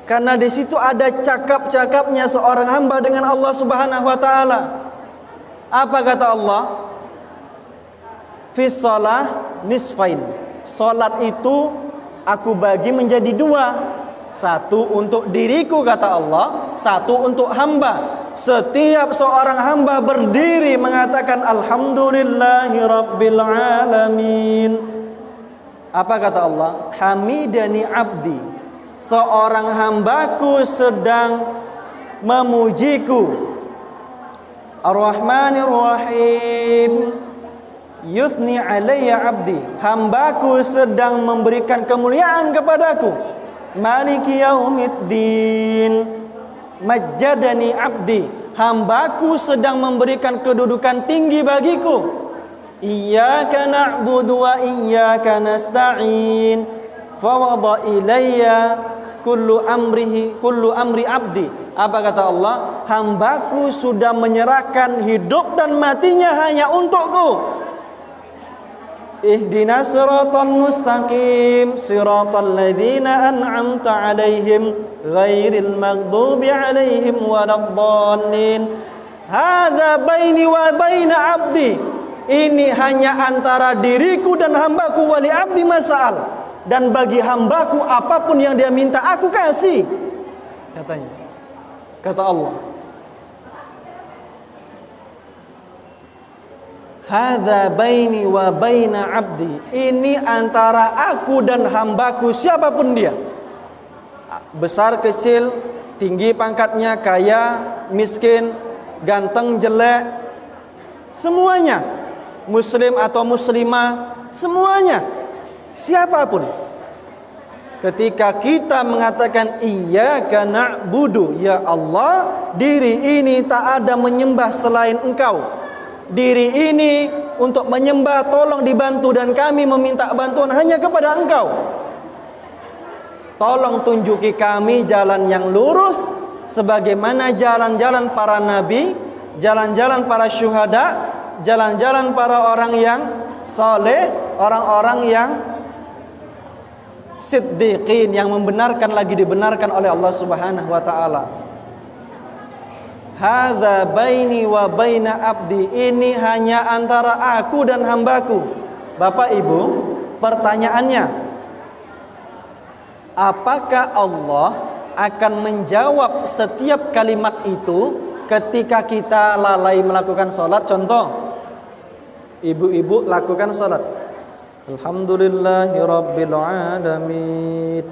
Karena di situ ada cakap-cakapnya seorang hamba dengan Allah Subhanahu wa ta'ala. Apa kata Allah? Fi shalah nisfain. Salat itu aku bagi menjadi 2. Satu untuk diriku kata Allah, satu untuk hamba. Setiap seorang hamba berdiri mengatakan alhamdulillahi rabbil alamin. Apa kata Allah? Hamidani abdi. Seorang hambaku sedang memujiku. Ar-Rahmanir Rahim. Yuthni alayya abdi. Hambaku sedang memberikan kemuliaan kepadaku. Maliki yaumiddin. Majjadani abdi. Hambaku sedang memberikan kedudukan tinggi bagiku. Iyyaka na'budu wa iyyaka nasta'in. Fawada ilayya kullu amri abdi. Apa kata Allah? Hambaku sudah menyerahkan hidup dan matinya hanya untukku. Ihdinas siratal mustaqim, siratal ladzina an'amta 'alaihim ghairil maghdubi 'alaihim waladdallin. Hadza baini wa baina 'abdi. Ini hanya antara diriku dan hambaku, wali abdi mas'al. Dan bagi hambaku apapun yang dia minta aku kasih, katanya. Kata Allah, hadza baini wa baina abdi. Ini antara aku dan hambaku, siapapun dia, besar kecil, tinggi pangkatnya, kaya miskin, ganteng jelek, semuanya, muslim atau muslimah, semuanya, siapapun. Ketika kita mengatakan iyyaka na'budu, ya Allah, diri ini tak ada menyembah selain Engkau. Diri ini untuk menyembah tolong dibantu, dan kami meminta bantuan hanya kepada Engkau. Tolong tunjuki kami jalan yang lurus, sebagaimana jalan-jalan para nabi, jalan-jalan para syuhada, jalan-jalan para orang yang saleh, orang-orang yang siddiqin, yang membenarkan lagi dibenarkan oleh Allah Subhanahu wa taala. Hadza baini wa baina abdi. Ini hanya antara aku dan hambaku. Bapak Ibu, pertanyaannya, apakah Allah akan menjawab setiap kalimat itu ketika kita lalai melakukan sholat? Contoh, ibu-ibu lakukan sholat, alhamdulillahi rabbil alamin.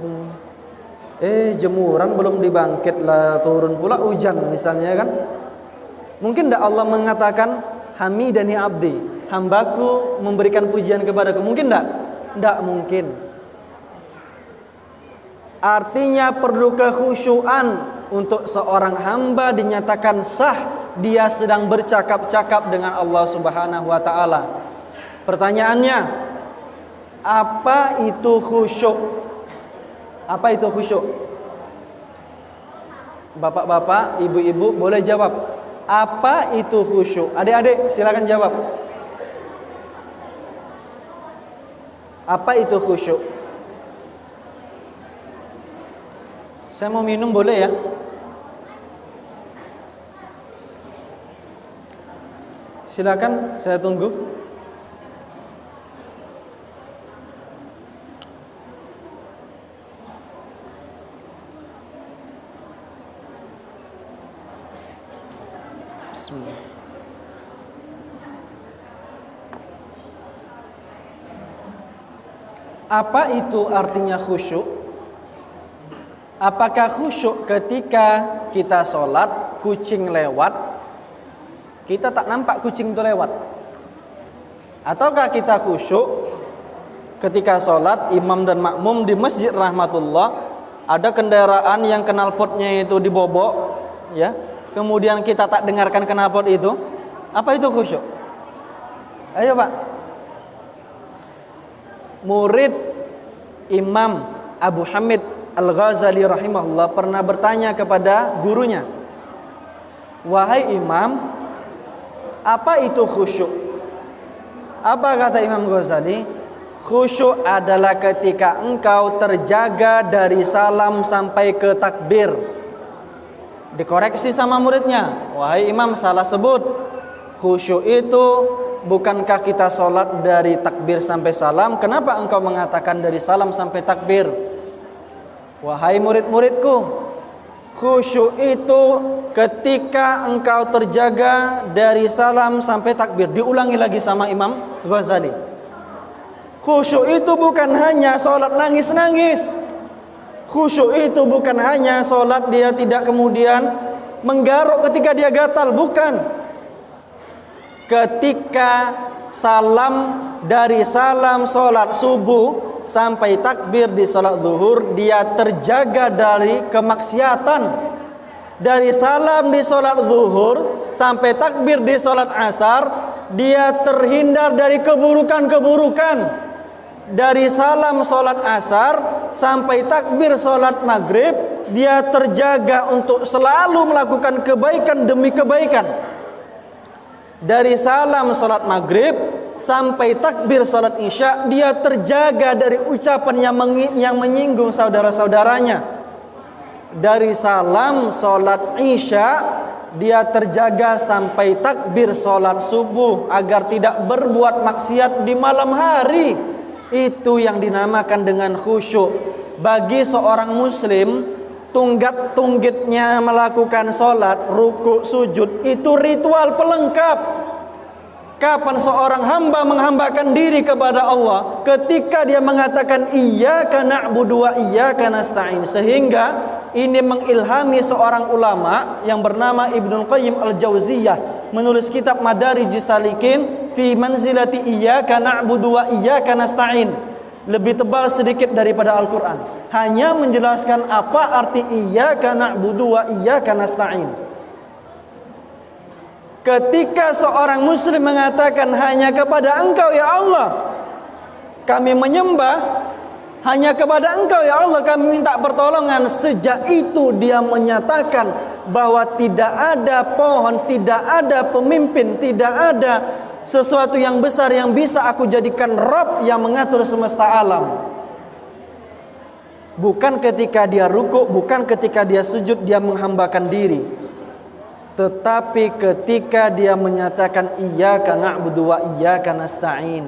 Jemuran belum dibangkit lah, turun pula hujan misalnya kan. Mungkin tidak Allah mengatakan hamidani abdi, hambaku memberikan pujian kepadaku? Mungkin tidak? Tidak mungkin. Artinya perlu kekhusyuan untuk seorang hamba dinyatakan sah dia sedang bercakap-cakap dengan Allah Subhanahu wa taala. Pertanyaannya, apa itu khusyuk? Apa itu khusyuk? Bapak-bapak, ibu-ibu boleh jawab. Apa itu khusyuk? Adik-adik silakan jawab. Apa itu khusyuk? Saya mau minum boleh ya? Silakan, saya tunggu. Bismillah. Apa itu artinya khusyuk? Apakah khusyuk ketika kita sholat, kucing lewat, kita tak nampak kucing itu lewat? Ataukah kita khusyuk ketika sholat, imam dan makmum di masjid rahmatullah, ada kendaraan yang knalpotnya itu dibobok, ya, kemudian kita tak dengarkan knalpot itu, apa itu khusyuk? Ayo Pak. Murid Imam Abu Hamid Al-Ghazali rahimahullah pernah bertanya kepada gurunya, "Wahai Imam, apa itu khusyuk?" Apa kata Imam Ghazali? Khusyuk adalah ketika engkau terjaga dari salam sampai ke takbir. Dikoreksi sama muridnya, "Wahai Imam, salah sebut. Khusyuk itu bukankah kita sholat dari takbir sampai salam? Kenapa engkau mengatakan dari salam sampai takbir?" Wahai murid-muridku, khusyuk itu ketika engkau terjaga dari salam sampai takbir. Diulangi lagi sama Imam Ghazali. Khusyuk itu bukan hanya sholat nangis-nangis. Khusyuk itu bukan hanya sholat dia tidak kemudian menggaruk ketika dia gatal. Bukan. Ketika salam, dari salam sholat subuh sampai takbir di sholat zuhur, dia terjaga dari kemaksiatan. Dari salam di sholat zuhur sampai takbir di sholat asar, dia terhindar dari keburukan-keburukan. Dari salam sholat asar sampai takbir sholat maghrib, dia terjaga untuk selalu melakukan kebaikan demi kebaikan. Dari salam sholat maghrib sampai takbir sholat isya, dia terjaga dari ucapan yang menyinggung saudara-saudaranya. Dari salam sholat isya, dia terjaga sampai takbir sholat subuh agar tidak berbuat maksiat di malam hari. Itu yang dinamakan dengan khusyuk. Bagi seorang muslim, tunggat-tunggitnya melakukan sholat, rukuk, sujud, itu ritual pelengkap. Kapan seorang hamba menghambakan diri kepada Allah? Ketika dia mengatakan iyyaka na'budu wa iyyaka nasta'in. Sehingga ini mengilhami seorang ulama yang bernama Ibnul Qayyim Al-Jauziyah menulis kitab Madarijus Salikin fi manzilati iyyaka na'budu wa iyyaka nasta'in. Lebih tebal sedikit daripada Al-Quran. Hanya menjelaskan apa arti iyyaka na'budu wa iyyaka nasta'in. Ketika seorang muslim mengatakan hanya kepada engkau ya Allah kami menyembah, hanya kepada engkau ya Allah kami minta pertolongan, sejak itu dia menyatakan bahwa tidak ada pohon, tidak ada pemimpin, tidak ada sesuatu yang besar yang bisa aku jadikan Rabb yang mengatur semesta alam. Bukan ketika dia rukuk, bukan ketika dia sujud dia menghambakan diri, tetapi ketika dia menyatakan iyyaka na'budu wa iyyaka nasta'in.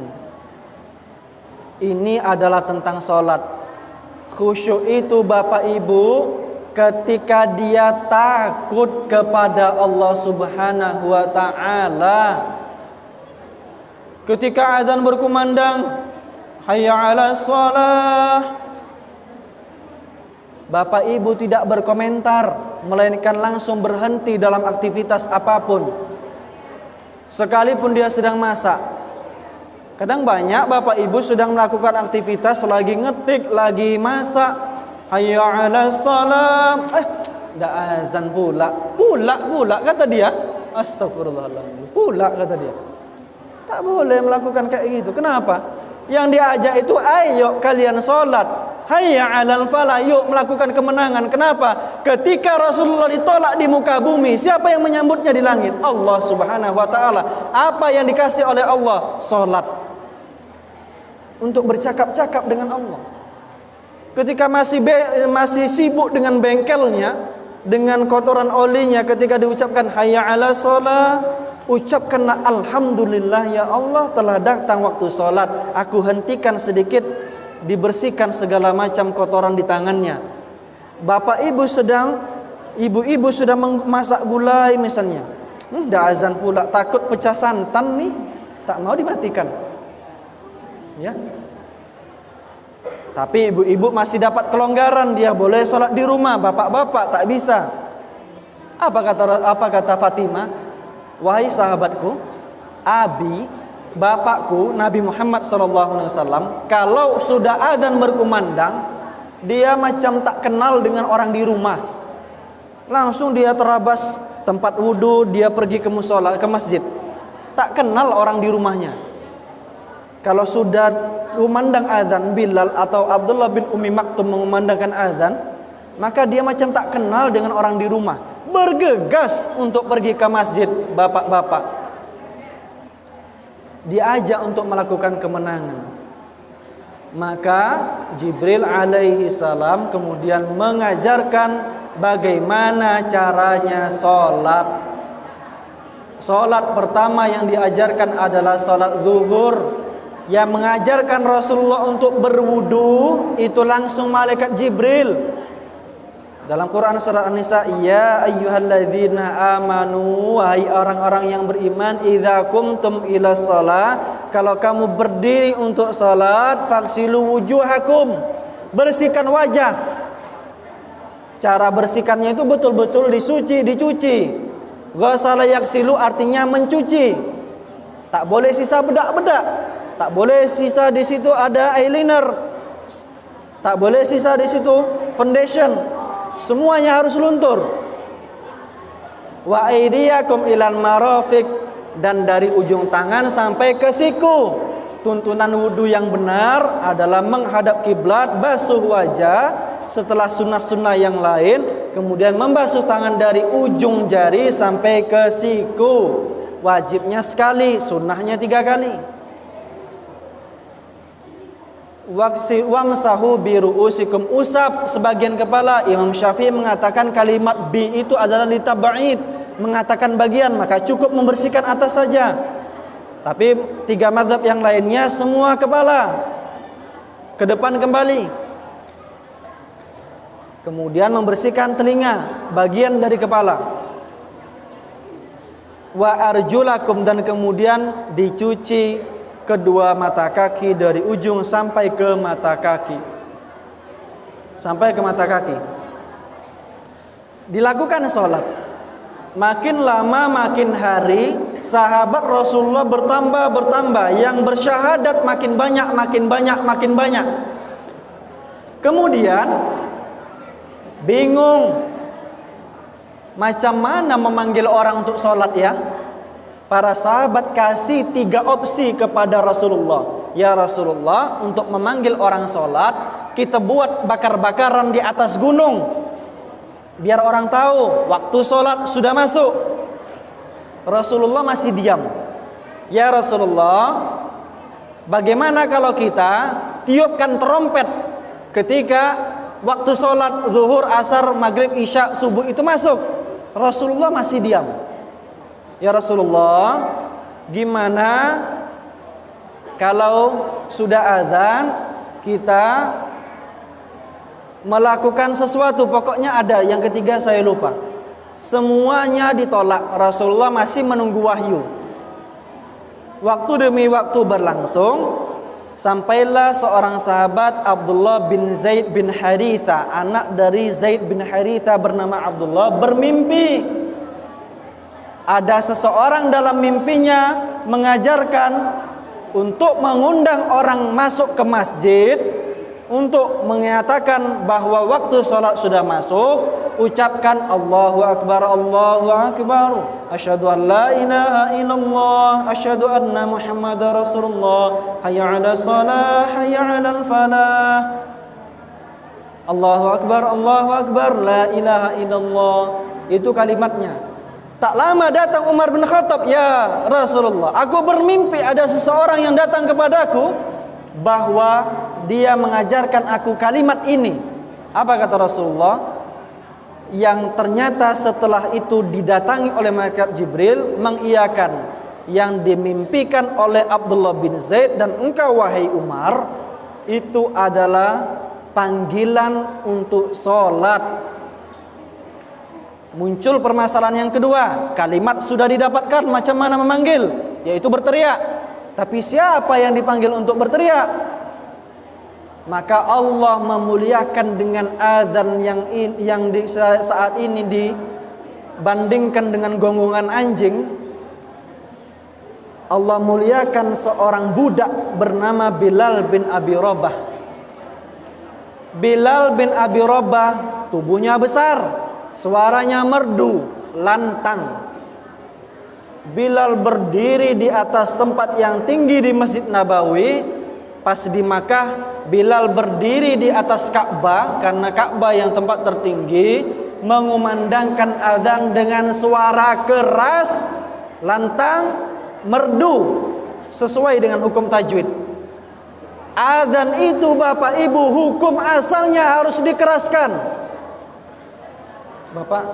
Ini adalah tentang sholat. Khusyuk itu Bapak Ibu ketika dia takut kepada Allah Subhanahu wa ta'ala. Ketika azan berkumandang, hayya 'alas shalah, Bapak Ibu tidak berkomentar, melainkan langsung berhenti dalam aktivitas apapun. Sekalipun dia sedang masak. Kadang banyak Bapak Ibu sedang melakukan aktivitas, lagi ngetik, lagi masak, hayya 'alas shalah, dah azan pula kata dia. Astagfirullahaladzim, pula kata dia. Tak boleh melakukan kayak gitu. Kenapa? Yang diajak itu ayo kalian sholat, hayya 'alal falah, yuk melakukan kemenangan. Kenapa? Ketika Rasulullah ditolak di muka bumi, siapa yang menyambutnya di langit? Allah Subhanahu wa ta'ala. Apa yang dikasih oleh Allah? Sholat. Untuk bercakap-cakap dengan Allah. Ketika masih sibuk dengan bengkelnya, dengan kotoran olinya, ketika diucapkan hayya 'alas shalah, ucapkanlah alhamdulillah ya Allah telah datang waktu sholat. Aku hentikan sedikit, dibersihkan segala macam kotoran di tangannya. Ibu-ibu sedang memasak gulai misalnya. Dah azan pula, takut pecah santan nih, tak mau dimatikan. Ya. Tapi ibu-ibu masih dapat kelonggaran, dia boleh sholat di rumah. Bapak-bapak tak bisa. Apa kata Fatimah? Wahai sahabatku, abi, bapakku Nabi Muhammad SAW, kalau sudah adzan berkumandang, dia macam tak kenal dengan orang di rumah. Langsung dia terabas tempat wudu, dia pergi ke musola, ke masjid. Tak kenal orang di rumahnya. Kalau sudah kumandang azan Bilal atau Abdullah bin Ummi Maktum mengumandangkan azan, maka dia macam tak kenal dengan orang di rumah. Bergegas untuk pergi ke masjid, bapak-bapak. Diajak untuk melakukan kemenangan. Maka Jibril alaihi salam kemudian mengajarkan bagaimana caranya sholat. Sholat pertama yang diajarkan adalah sholat zuhur. Yang mengajarkan Rasulullah untuk berwudu itu langsung malaikat Jibril. Dalam Quran surat An-Nisa, ya ayyuhalladzina amanu, wahai orang-orang yang beriman, idza qumtum ila shalah, kalau kamu berdiri untuk salat, faghsilu wujuhakum, bersihkan wajah. Cara bersihkannya itu betul-betul dicuci. Ghasala yaghsilu artinya mencuci. Tak boleh sisa bedak-bedak. Tak boleh sisa di situ ada eyeliner. Tak boleh sisa di situ foundation. Semuanya harus luntur. Wa aydiyakum ilal marafiq, dan dari ujung tangan sampai ke siku. Tuntunan wudu yang benar adalah menghadap kiblat, basuh wajah setelah sunnah-sunnah yang lain, kemudian membasuh tangan dari ujung jari sampai ke siku. Wajibnya sekali, sunnahnya 3 kali. Wamsahu biru'usikum, usap sebagian kepala. Imam Syafi'i mengatakan kalimat bi itu adalah litab'id, mengatakan bagian, maka cukup membersihkan atas saja. Tapi 3 mazhab yang lainnya semua kepala ke depan kembali. Kemudian membersihkan telinga, bagian dari kepala. Wa arjulakum, dan kemudian dicuci kedua mata kaki dari ujung sampai ke mata kaki. Sampai ke mata kaki. Dilakukan sholat. Makin lama makin hari, sahabat Rasulullah bertambah. Yang bersyahadat makin banyak. Kemudian bingung macam mana memanggil orang untuk sholat ya. Para sahabat kasih 3 opsi kepada Rasulullah. Ya Rasulullah, untuk memanggil orang sholat, kita buat bakar-bakaran di atas gunung, biar orang tahu waktu sholat sudah masuk. Rasulullah masih diam. Ya Rasulullah, bagaimana kalau kita tiupkan trompet ketika waktu sholat zuhur, asar, maghrib, isya, subuh itu masuk? Rasulullah masih diam. Ya Rasulullah, gimana kalau sudah azan kita melakukan sesuatu, pokoknya ada, yang ketiga saya lupa. Semuanya ditolak. Rasulullah masih menunggu wahyu. Waktu demi waktu berlangsung, sampailah seorang sahabat Abdullah bin Zaid bin Haritha, anak dari Zaid bin Haritha bernama Abdullah, bermimpi ada seseorang dalam mimpinya mengajarkan untuk mengundang orang masuk ke masjid, untuk menyatakan bahwa waktu sholat sudah masuk, ucapkan Allahu Akbar, Allahu Akbar, asyhadu an la ilaha illallah, asyhadu anna Muhammadar Rasulullah, hayya 'alas shalah, hayya 'alal falah. Allahu Akbar, la ilaha illallah. Itu kalimatnya. Tak lama datang Umar bin Khattab, ya Rasulullah, aku bermimpi ada seseorang yang datang kepadaku bahwa dia mengajarkan aku kalimat ini. Apa kata Rasulullah? Yang ternyata setelah itu didatangi oleh malaikat Jibril mengiyakan yang dimimpikan oleh Abdullah bin Zaid dan engkau wahai Umar, itu adalah panggilan untuk sholat. Muncul permasalahan yang kedua. Kalimat sudah didapatkan, macam mana memanggil? Yaitu berteriak. Tapi siapa yang dipanggil untuk berteriak? Maka Allah memuliakan dengan azan yang saat ini dibandingkan dengan gonggongan anjing. Allah muliakan seorang budak bernama Bilal bin Abi Rabah. Bilal bin Abi Rabah tubuhnya besar, suaranya merdu, lantang. Bilal berdiri di atas tempat yang tinggi di Masjid Nabawi. Pas di Makkah, Bilal berdiri di atas Ka'bah, karena Ka'bah yang tempat tertinggi, mengumandangkan azan dengan suara keras, lantang, merdu, sesuai dengan hukum tajwid. Azan itu Bapak Ibu, hukum asalnya harus dikeraskan. Bapak,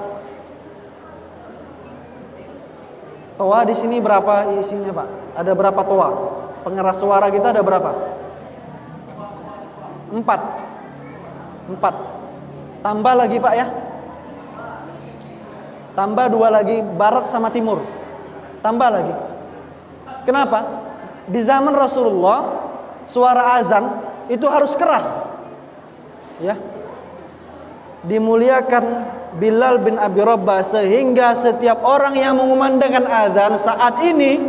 toa di sini berapa isinya Pak? Ada berapa toa? Pengeras suara kita ada berapa? 4. Tambah lagi Pak ya. Tambah 2 lagi, barat sama timur. Tambah lagi. Kenapa? Di zaman Rasulullah, suara azan itu harus keras. Ya. Dimuliakan Bilal bin Abi Rabah sehingga setiap orang yang mengumandangkan azan saat ini,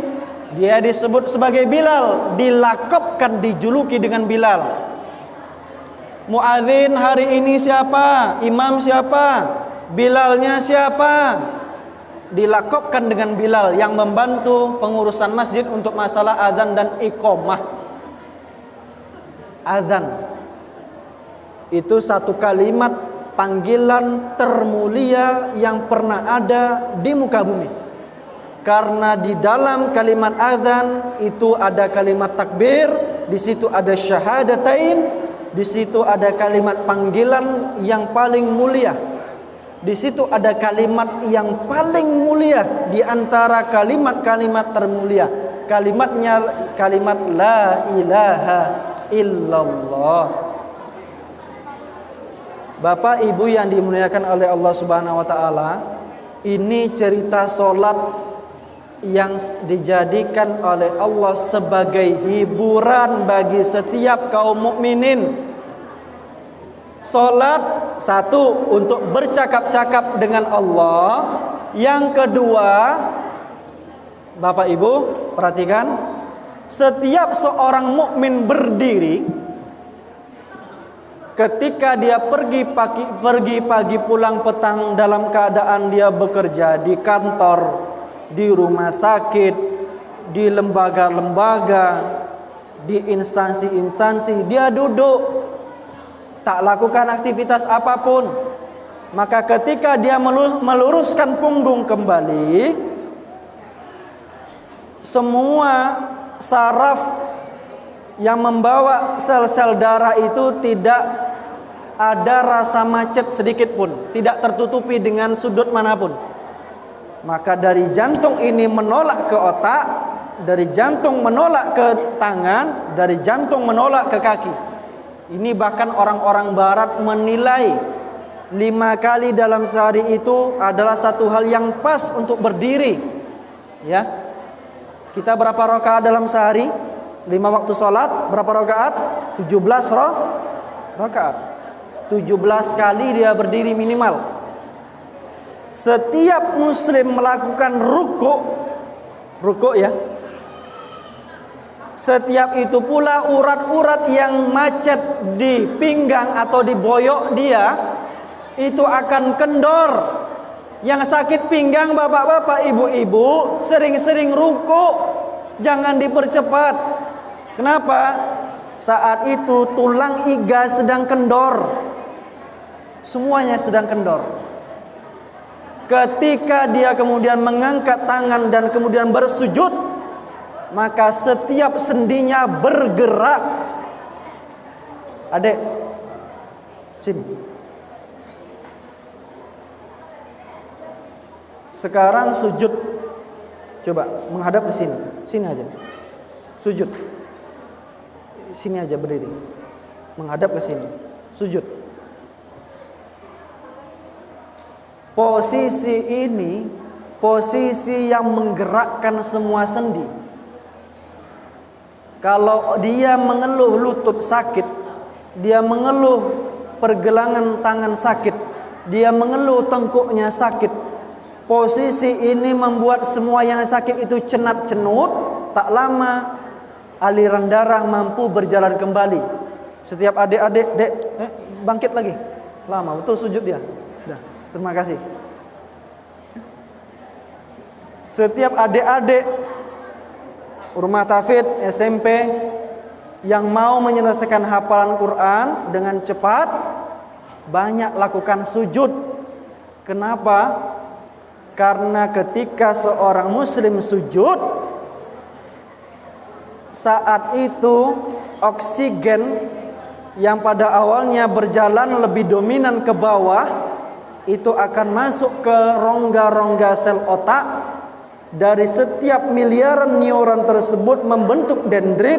dia disebut sebagai Bilal, dilakabkan, dijuluki dengan Bilal. Muadzin hari ini siapa? Imam siapa? Bilalnya siapa? Dilakabkan dengan Bilal yang membantu pengurusan masjid untuk masalah azan dan iqamah. Azan itu satu kalimat panggilan termulia yang pernah ada di muka bumi. Karena di dalam kalimat azan itu ada kalimat takbir, di situ ada syahadatain, di situ ada kalimat panggilan yang paling mulia. Di situ ada kalimat yang paling mulia di antara kalimat-kalimat termulia. Kalimatnya kalimat la ilaha illallah. Bapak Ibu yang dimuliakan oleh Allah Subhanahu wa taala, ini cerita solat yang dijadikan oleh Allah sebagai hiburan bagi setiap kaum mukminin. Salat satu untuk bercakap-cakap dengan Allah. Yang kedua, Bapak Ibu perhatikan, setiap seorang mukmin berdiri ketika dia pergi pagi pulang petang dalam keadaan dia bekerja di kantor, di rumah sakit, di lembaga-lembaga, di instansi-instansi, dia duduk tak lakukan aktivitas apapun. Maka ketika dia meluruskan punggung kembali, semua saraf yang membawa sel-sel darah itu tidak ada rasa macet sedikit pun, tidak tertutupi dengan sudut manapun. Maka dari jantung ini menolak ke otak, dari jantung menolak ke tangan, dari jantung menolak ke kaki. Ini bahkan orang-orang barat menilai 5 kali dalam sehari itu adalah satu hal yang pas untuk berdiri. Ya. Kita berapa rakaat dalam sehari? 5 waktu sholat, berapa rakaat? 17 rakaat. 17 kali dia berdiri minimal. Setiap muslim melakukan ruku ya. Setiap itu pula urat-urat yang macet di pinggang atau di boyok dia itu akan kendor. Yang sakit pinggang bapak-bapak, ibu-ibu, sering-sering ruku, jangan dipercepat. Kenapa? Saat itu tulang iga sedang kendor. Semuanya sedang kendor. Ketika dia kemudian mengangkat tangan dan kemudian bersujud, maka setiap sendinya bergerak. Adek, sini. Sekarang sujud. Coba menghadap ke sini. Sini aja. Sujud. Sini aja berdiri. Menghadap ke sini. Sujud. Posisi ini posisi yang menggerakkan semua sendi. Kalau dia mengeluh lutut sakit, dia mengeluh pergelangan tangan sakit, dia mengeluh tengkuknya sakit, posisi ini membuat semua yang sakit itu cenat-cenut. Tak lama aliran darah mampu berjalan kembali. Setiap adik-adik, bangkit lagi. Lama betul sujud dia. Dah, terima kasih. Setiap adik-adik rumah tahfidz SMP yang mau menyelesaikan hafalan Quran dengan cepat, banyak lakukan sujud. Kenapa? Karena ketika seorang muslim sujud, saat itu oksigen yang pada awalnya berjalan lebih dominan ke bawah itu akan masuk ke rongga-rongga sel otak. Dari setiap miliaran neuron tersebut membentuk dendrit.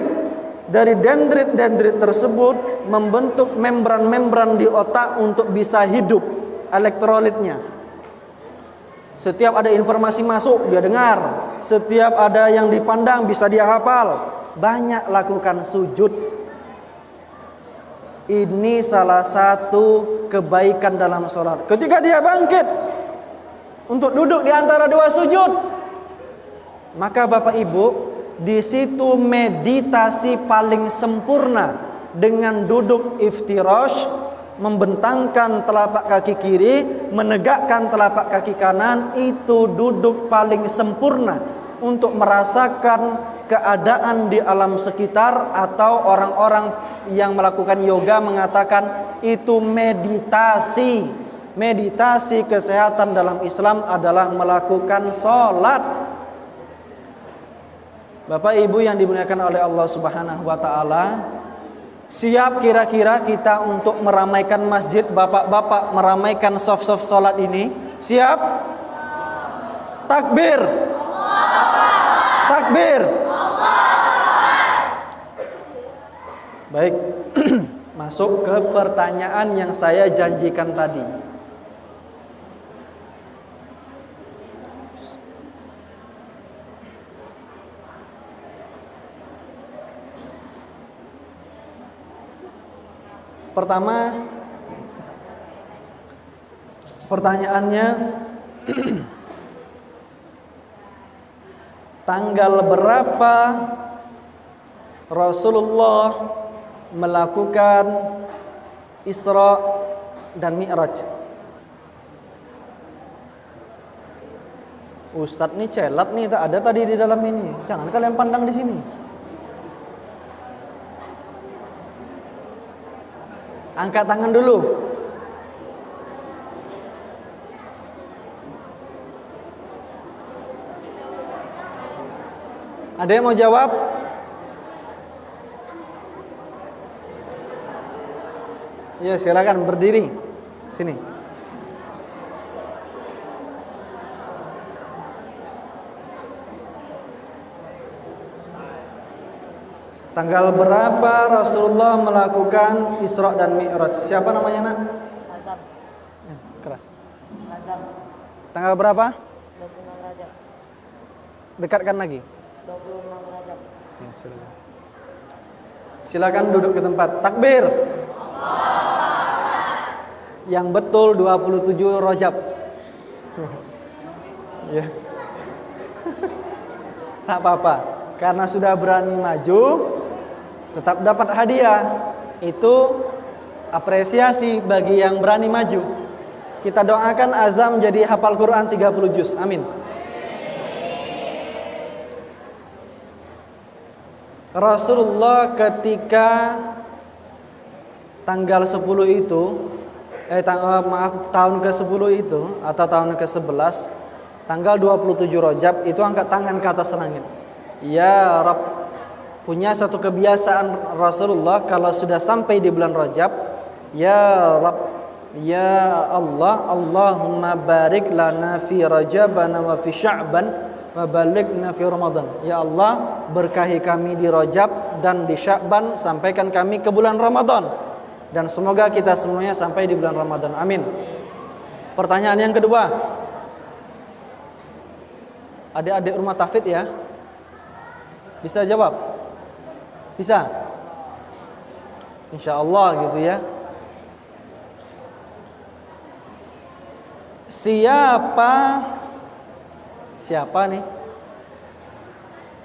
Dari dendrit tersebut membentuk membran-membran di otak untuk bisa hidup elektrolitnya. Setiap ada informasi masuk dia dengar, setiap ada yang dipandang bisa dia hafal. Banyak lakukan sujud. Ini salah satu kebaikan dalam sholat. Ketika dia bangkit untuk duduk di antara dua sujud, maka Bapak Ibu, di situ meditasi paling sempurna dengan duduk iftirash, membentangkan telapak kaki kiri, menegakkan telapak kaki kanan. Itu duduk paling sempurna untuk merasakan keadaan di alam sekitar, atau orang-orang yang melakukan yoga mengatakan itu meditasi. Meditasi kesehatan dalam Islam adalah melakukan sholat. Bapak Ibu yang dimuliakan oleh Allah Subhanahu wa taala, siap kira-kira kita untuk meramaikan masjid, bapak-bapak meramaikan soft-soft salat ini? Siap? Takbir. Takbir. Baik. Masuk ke pertanyaan yang saya janjikan tadi. Pertama, pertanyaannya, tanggal berapa Rasulullah melakukan Isra dan Mi'raj? Ustadz nih celat nih, tak ada tadi di dalam ini. Jangan kalian pandang di sini. Angkat tangan dulu. Ada yang mau jawab? Ya, silakan berdiri. Sini. Tanggal berapa Rasulullah melakukan Isra dan Mi'raj? Siapa namanya, Nak? Azam. Keras. Azam. Tanggal berapa? 26 Rajab. Dekatkan lagi. 26 Rajab. Ya, silakan. Silakan duduk ke tempat. Takbir. Yang betul 27 Rajab. Ya. Tak apa-apa. Karena sudah berani maju, tetap dapat hadiah. Itu apresiasi bagi yang berani maju. Kita doakan Azam jadi hafal Quran 30 juz. Amin. Rasulullah ketika tanggal 10 itu tahun ke-10 itu atau tahun ke-11, tanggal 27 Rajab itu angkat tangan ke atas langit. Ya Rabb. Punya satu kebiasaan Rasulullah kalau sudah sampai di bulan Rajab, ya Rabb, ya Allah, Allahumma barik lana fi Rajabana wa fi Sya'ban wa balighna fi Ramadan. Ya Allah, berkahi kami di Rajab dan di Sya'ban, sampaikan kami ke bulan Ramadan. Dan semoga kita semuanya sampai di bulan Ramadan. Amin. Pertanyaan yang kedua. Adik-adik rumah tahfidz ya. Bisa jawab? Bisa? Insya Allah gitu ya. Siapa nih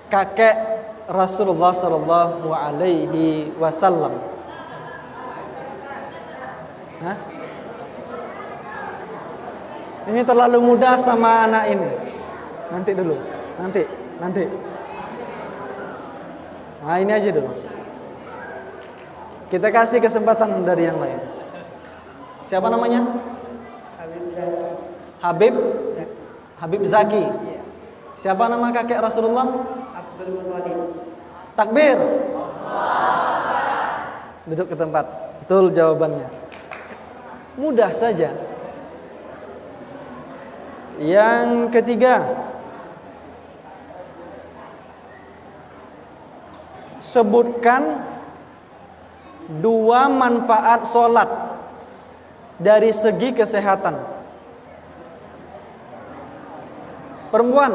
kakek Rasulullah Sallallahu Alaihi Wasallam? Hah? Ini terlalu mudah sama anak ini. Nanti dulu, nanti. Nah ini aja dulu. Kita kasih kesempatan dari yang lain. Siapa namanya? Habib Zaki. Siapa nama kakek Rasulullah? Abdul Muthalib. Takbir. Duduk ke tempat. Betul jawabannya. Mudah saja. Yang ketiga, sebutkan 2 manfaat sholat dari segi kesehatan. Perempuan.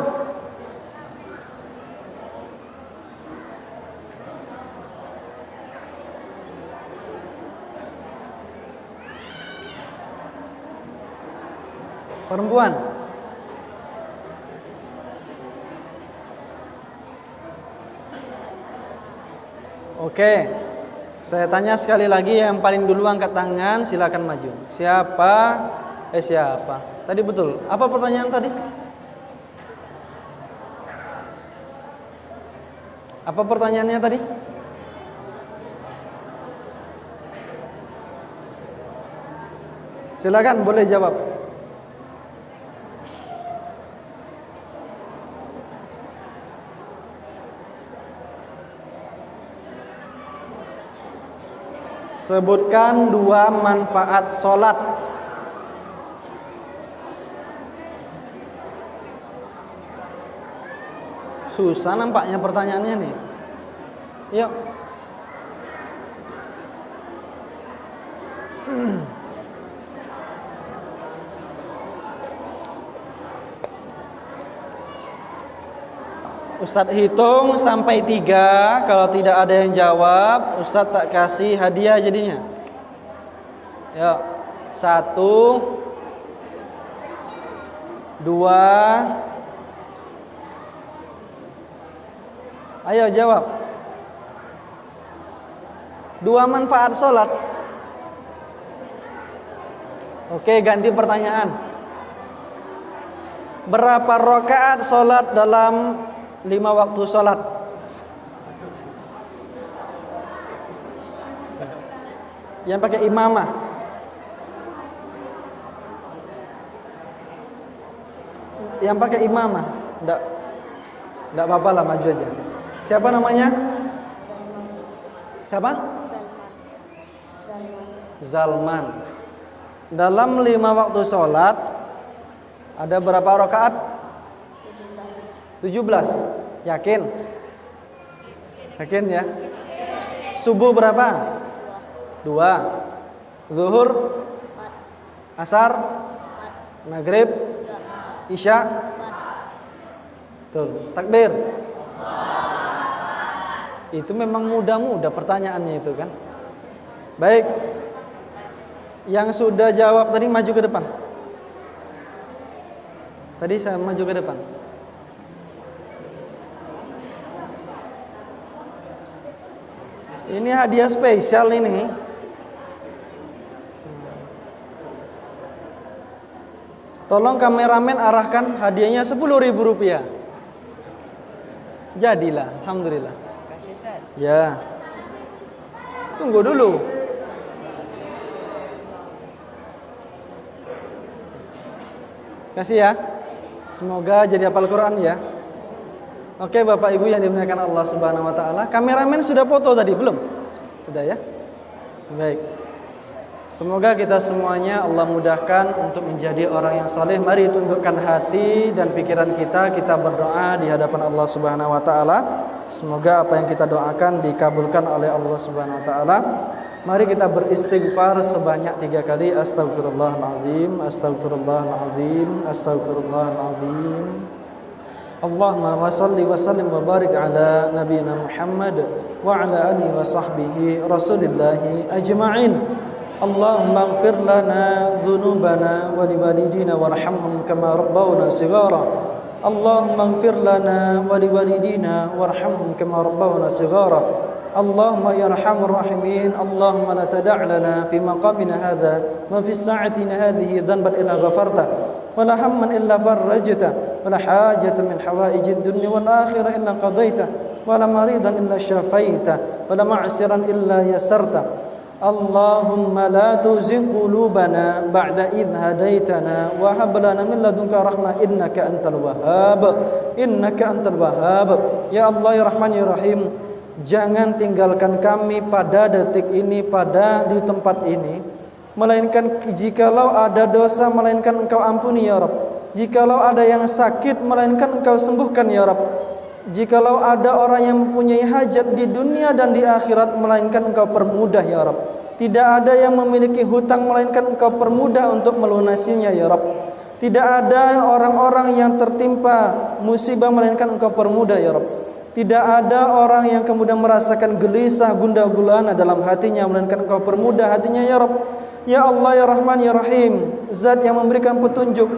Oke. Saya tanya sekali lagi, yang paling dulu angkat tangan, silakan maju. Siapa? Tadi betul. Apa pertanyaan tadi? Apa pertanyaannya tadi? Silakan, boleh jawab. Sebutkan 2 manfaat sholat. Susah nampaknya pertanyaannya nih. Yuk. Ustadz hitung sampai 3. Kalau tidak ada yang jawab, Ustadz tak kasih hadiah jadinya. Yuk. 1, 2. Ayo jawab. 2 manfaat sholat. Oke, ganti pertanyaan. Berapa rakaat sholat dalam 5 waktu sholat? Yang pakai imamah. Yang pakai imamah. Enggak apa-apa lah, maju aja. Siapa namanya? Siapa? Zalman. Dalam 5 waktu sholat ada berapa rakaat? 17. Yakin? Yakin ya? Subuh berapa? 2. Zuhur? Asar? Maghrib? Isya? Tuh, takbir. Itu memang mudah-mudah pertanyaannya itu kan. Baik. Yang sudah jawab tadi maju ke depan. Tadi saya maju ke depan. Ini hadiah spesial ini. Tolong kameramen arahkan hadiahnya Rp10.000. Jadilah, alhamdulillah. Ya. Tunggu dulu. Kasih ya. Semoga jadi hafal Quran ya. Oke, Bapak Ibu yang dimuliakan Allah Subhanahu wa taala. Kameramen sudah foto tadi belum? Sudah ya? Baik. Semoga kita semuanya Allah mudahkan untuk menjadi orang yang saleh. Mari tundukkan hati dan pikiran kita berdoa di hadapan Allah Subhanahu wa taala. Semoga apa yang kita doakan dikabulkan oleh Allah Subhanahu wa taala. Mari kita beristighfar sebanyak 3 kali. Astaghfirullahaladzim, astaghfirullahaladzim, astaghfirullahaladzim. Allahumma wa salli wa sallim wa barik ala nabiyyina Muhammad wa ala alihi wa sahbihi rasulillahi ajma'in. Allahumma ighfir lana dhunubana wa liwalidina warhamhum kama rabbawna shighara. Allahumma ighfir lana wa liwalidina warhamhum kama rabbawna shighara. Allahumma ya arhamar rahimin, Allahumma la tada' lana fi maqamina hadha wa fi sa'atina hadhihi dhanban illa ghafarta wa la hamman illa farajta wa la hajatan min hawaijid dunya wal akhirah illa qadaita wa la maridan illa shafaita wa la ma'siran illa yasarta. Allahumma la tuzigh qulubana ba'da idh hadaitana wa hab lana min ladunka rahmah innaka antal wahhab, innaka antal wahhab. Ya Allah ya Rahman ya Rahim, jangan tinggalkan kami pada detik ini, pada di tempat ini, melainkan jikalau ada dosa, melainkan Engkau ampuni ya Rabb. Jikalau ada yang sakit, melainkan Engkau sembuhkan ya Rabb. Jikalau ada orang yang mempunyai hajat di dunia dan di akhirat, melainkan Engkau permudah ya Rabb. Tidak ada yang memiliki hutang, melainkan Engkau permudah untuk melunasinya ya Rabb. Tidak ada orang-orang yang tertimpa musibah, melainkan Engkau permudah ya Rabb. Tidak ada orang yang kemudian merasakan gelisah, gundah gulana dalam hatinya, melainkan Engkau permudah hatinya ya Rabb. Ya Allah ya Rahman ya Rahim, Zat yang memberikan petunjuk,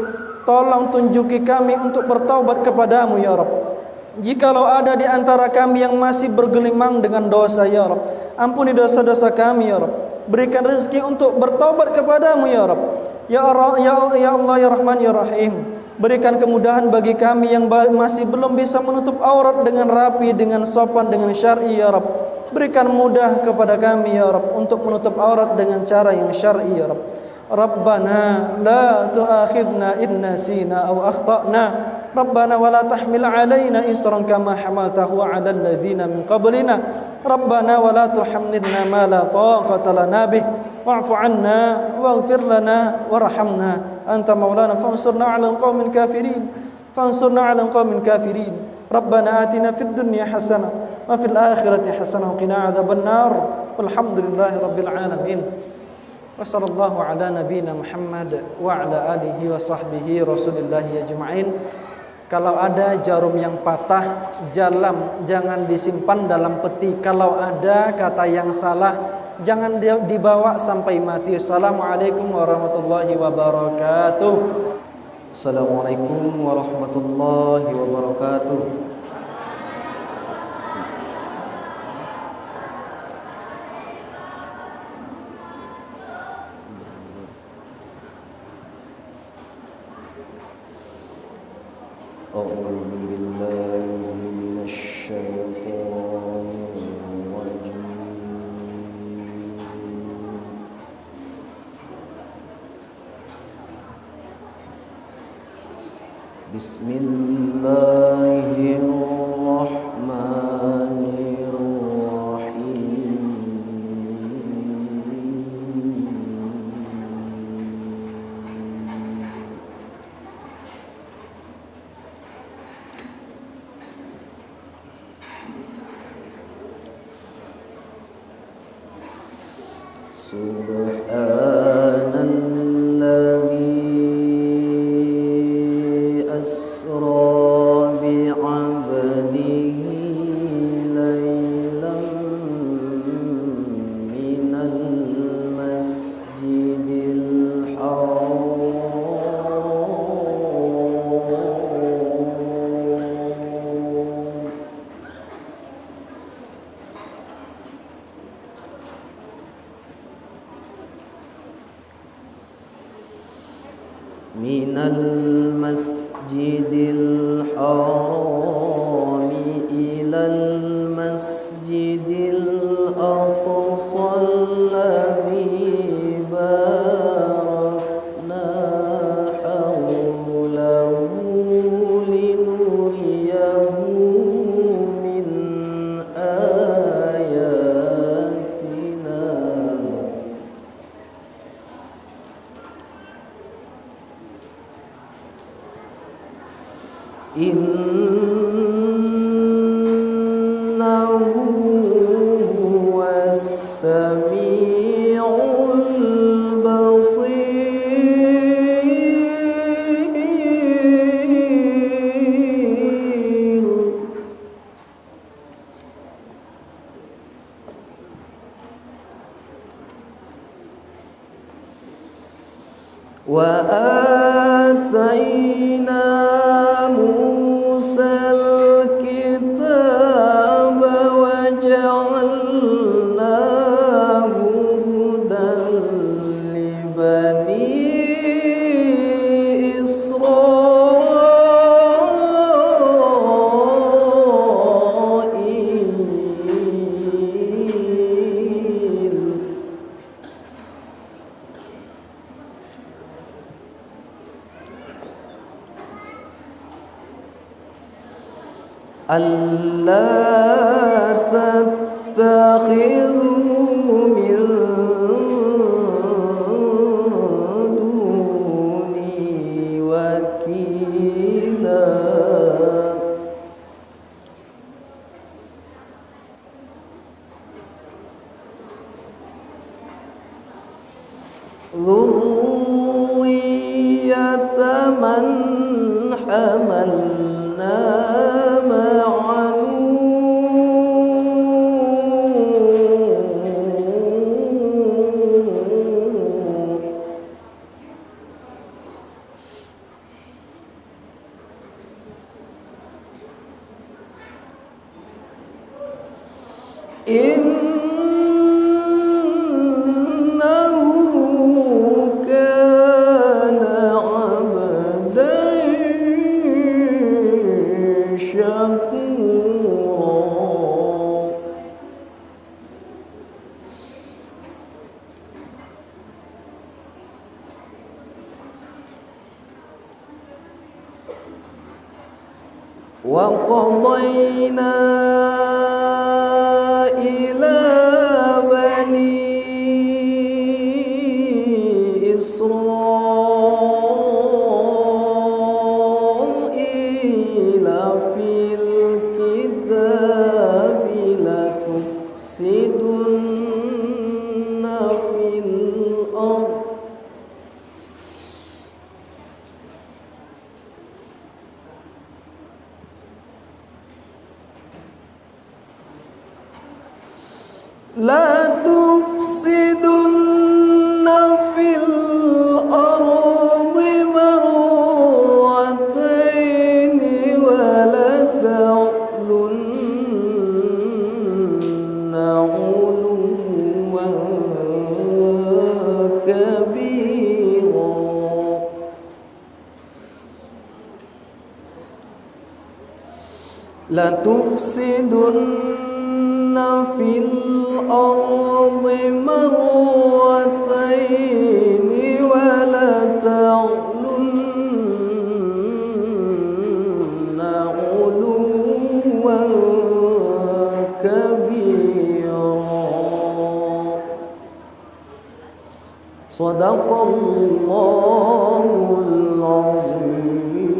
tolong tunjuki kami untuk bertaubat kepadamu ya Rabb. Jikalau ada di antara kami yang masih bergelimang dengan dosa ya Rabb, ampuni dosa-dosa kami ya Rabb. Berikan rezeki untuk bertaubat kepadamu ya Rabb. Ya Allah ya Rahman ya Rahim, berikan kemudahan bagi kami yang masih belum bisa menutup aurat dengan rapi, dengan sopan, dengan syar'i ya Rabb. Berikan mudah kepada kami ya Rabb untuk menutup aurat dengan cara yang syar'i ya Rabb. Rabbana la tu'akhidna in nasina aw akhtana. Rabbana wa la tahmil 'alaina isran kama hamaltahu 'alal ladzina min qablina. Rabbana wa la tuhammilna ma la taqata lana bih. Wa'fu 'anna waghfir lana warhamna. Anta maulana fansurna 'alal qaumil kafirin. Fansurna 'alal qaumil kafirin. Rabbana atina fid dunya hasanah wa fil akhirati hasanah wa qina 'adzaban nar. Walhamdulillahi rabbil alamin. Wa sallallahu ala nabiyyina Muhammad wa ala alihi wa sahbihi rasulillahi ajma'in. Kalau ada jarum yang patah, jangan disimpan dalam peti. Kalau ada kata yang salah, jangan dibawa sampai mati. Assalamualaikum warahmatullahi wabarakatuh. Assalamualaikum warahmatullahi wabarakatuh. A'udzu billahi minasy syaithanir rajim. Bismillahirrahmanirrahim. Subhanalladzi asra bi'abdihi laylan minal masjidil haram minal masjidil haram ilal masjidil aqsa alladzi barakna hawlahu linuriyahu min ayatina. Innahu huwas-sami'ul وآتينا موسى الكتاب وجعلناه هدى لبني إسرائيل ألا تتخذوا من دوني وكيلا ذرية من حملنا مع نوح إنه كان عبدا شكورا وقضينا إلى بني إسرائيل في الكتاب لتفسدن في الأرض لا تفسدن في الأرض مرتين ولا تعلن علوا كبيرا لتفسدن في الأرض مرتين ولا تعلن علوا كبيرا صدق الله العظيم